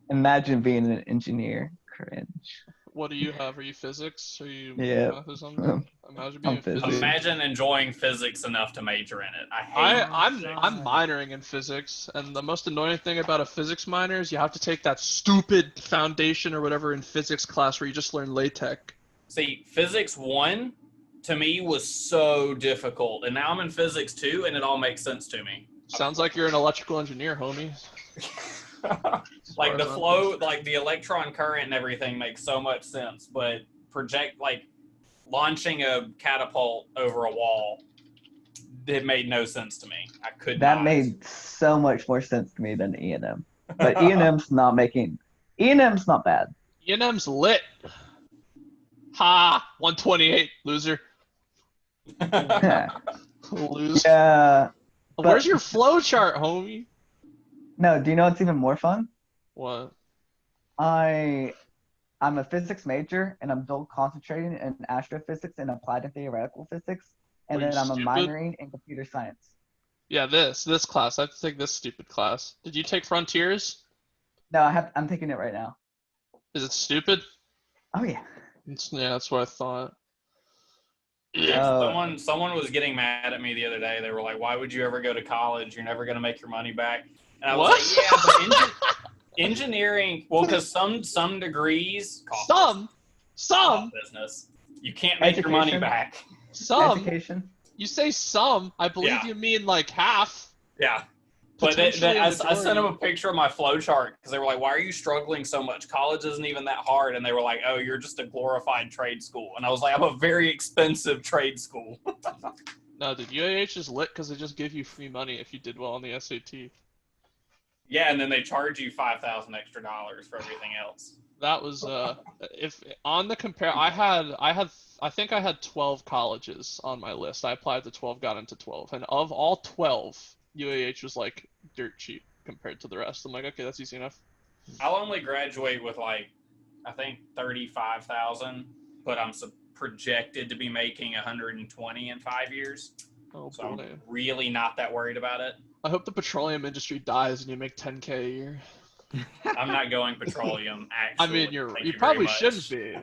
Imagine being an engineer. Cringe. What do you have? Are you physics? Are you Yeah. math or something? Imagine being physics. Imagine enjoying physics enough to major in it. I'm minoring in physics, and the most annoying thing about a physics minor is you have to take that stupid foundation or whatever in physics class where you just learn LaTeX. See, physics 1 to me was so difficult, and now I'm in physics 2, and it all makes sense to me. Sounds like you're an electrical engineer, homie. Like the flow, like the electron current and everything makes so much sense, but launching a catapult over a wall, it made no sense to me. I could That not. made so much more sense to me than E&M. But E&M's not bad. E&M's lit. Ha! 128, loser. Loser. Yeah. Where's your flow chart, homie? No, do you know what's even more fun? What? I'm a physics major, and I'm dual concentrating in astrophysics and applied and theoretical physics, and then I'm a minoring in computer science. Yeah, this class. I have to take this stupid class. Did you take Frontiers? No, I'm taking it right now. Is it stupid? Oh yeah. Yeah, that's what I thought. Someone was getting mad at me the other day. They were like, "Why would you ever go to college? You're never going to make your money back." And I was like, "Yeah, but engineering. Well, because some degrees cost some business. You can't make your money back. Some education. You say some. I believe you mean like half. Yeah." But I sent them a picture of my flow chart because they were like, "Why are you struggling so much? College isn't even that hard." And they were like, "Oh, you're just a glorified trade school." And I was like, "I'm a very expensive trade school." No, dude, UAH is lit because they just give you free money if you did well on the SAT. Yeah, and then they charge you $5,000 extra for everything else. That was if on the compare, I think I had 12 colleges on my list. I applied to 12, got into 12, and of all 12. UAH was like dirt cheap compared to the rest. I'm like, okay, that's easy enough. I'll only graduate with like, I think 35,000, but I'm projected to be making 120 in 5 years. Oh, so boy. I'm really not that worried about it. I hope the petroleum industry dies and you make 10K a year. I'm not going petroleum. Actually, I mean, you probably shouldn't be.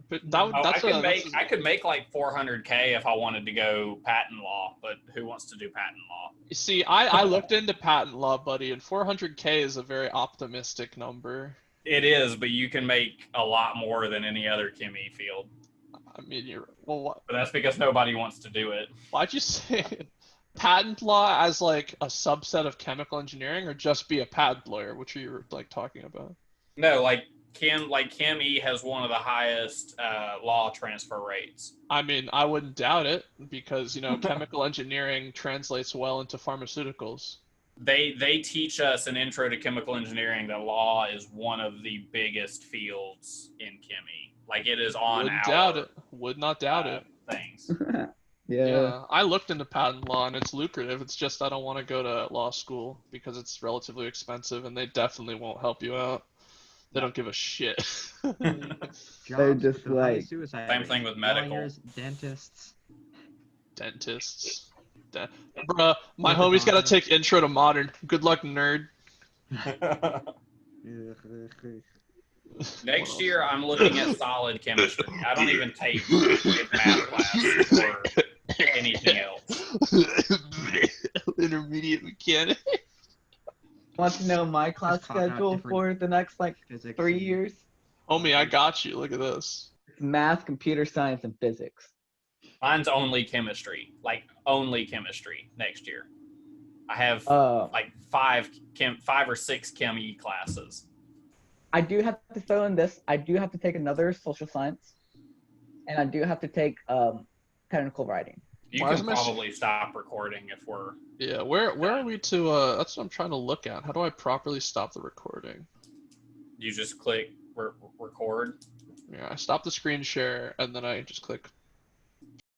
But I could make like 400K if I wanted to go patent law, but who wants to do patent law? You see, I looked into patent law, buddy, and 400K is a very optimistic number. It is, but you can make a lot more than any other chemie field. I mean, what? But that's because nobody wants to do it. Why'd you say patent law as like a subset of chemical engineering, or just be a patent lawyer? Which are you like talking about? No, like ChemE has one of the highest law transfer rates. I mean, I wouldn't doubt it because, chemical engineering translates well into pharmaceuticals. They teach us an intro to chemical engineering that law is one of the biggest fields in chemie. Like it is on Would not doubt it. Things. Yeah. I looked into patent law and it's lucrative. It's just I don't want to go to law school because it's relatively expensive and they definitely won't help you out. They don't give a shit. They're just like same thing with medical. Lawyers, dentists. Bruh, my homie's got to take intro to modern. Good luck, nerd. Next year, I'm looking at solid chemistry. I don't even take math class or anything else. Intermediate mechanics. Want to know my class schedule for the next 3 years? Homie, I got you. Look at this. It's math, computer science, and physics. Mine's only chemistry, only chemistry next year. I have 5 or 6 Chem E classes. I do have to throw in this. I do have to take another social science, and I do have to take technical writing. You can probably stop recording if we're... Yeah, where are we to... that's what I'm trying to look at. How do I properly stop the recording? You just click record. Yeah, I stop the screen share, and then I just click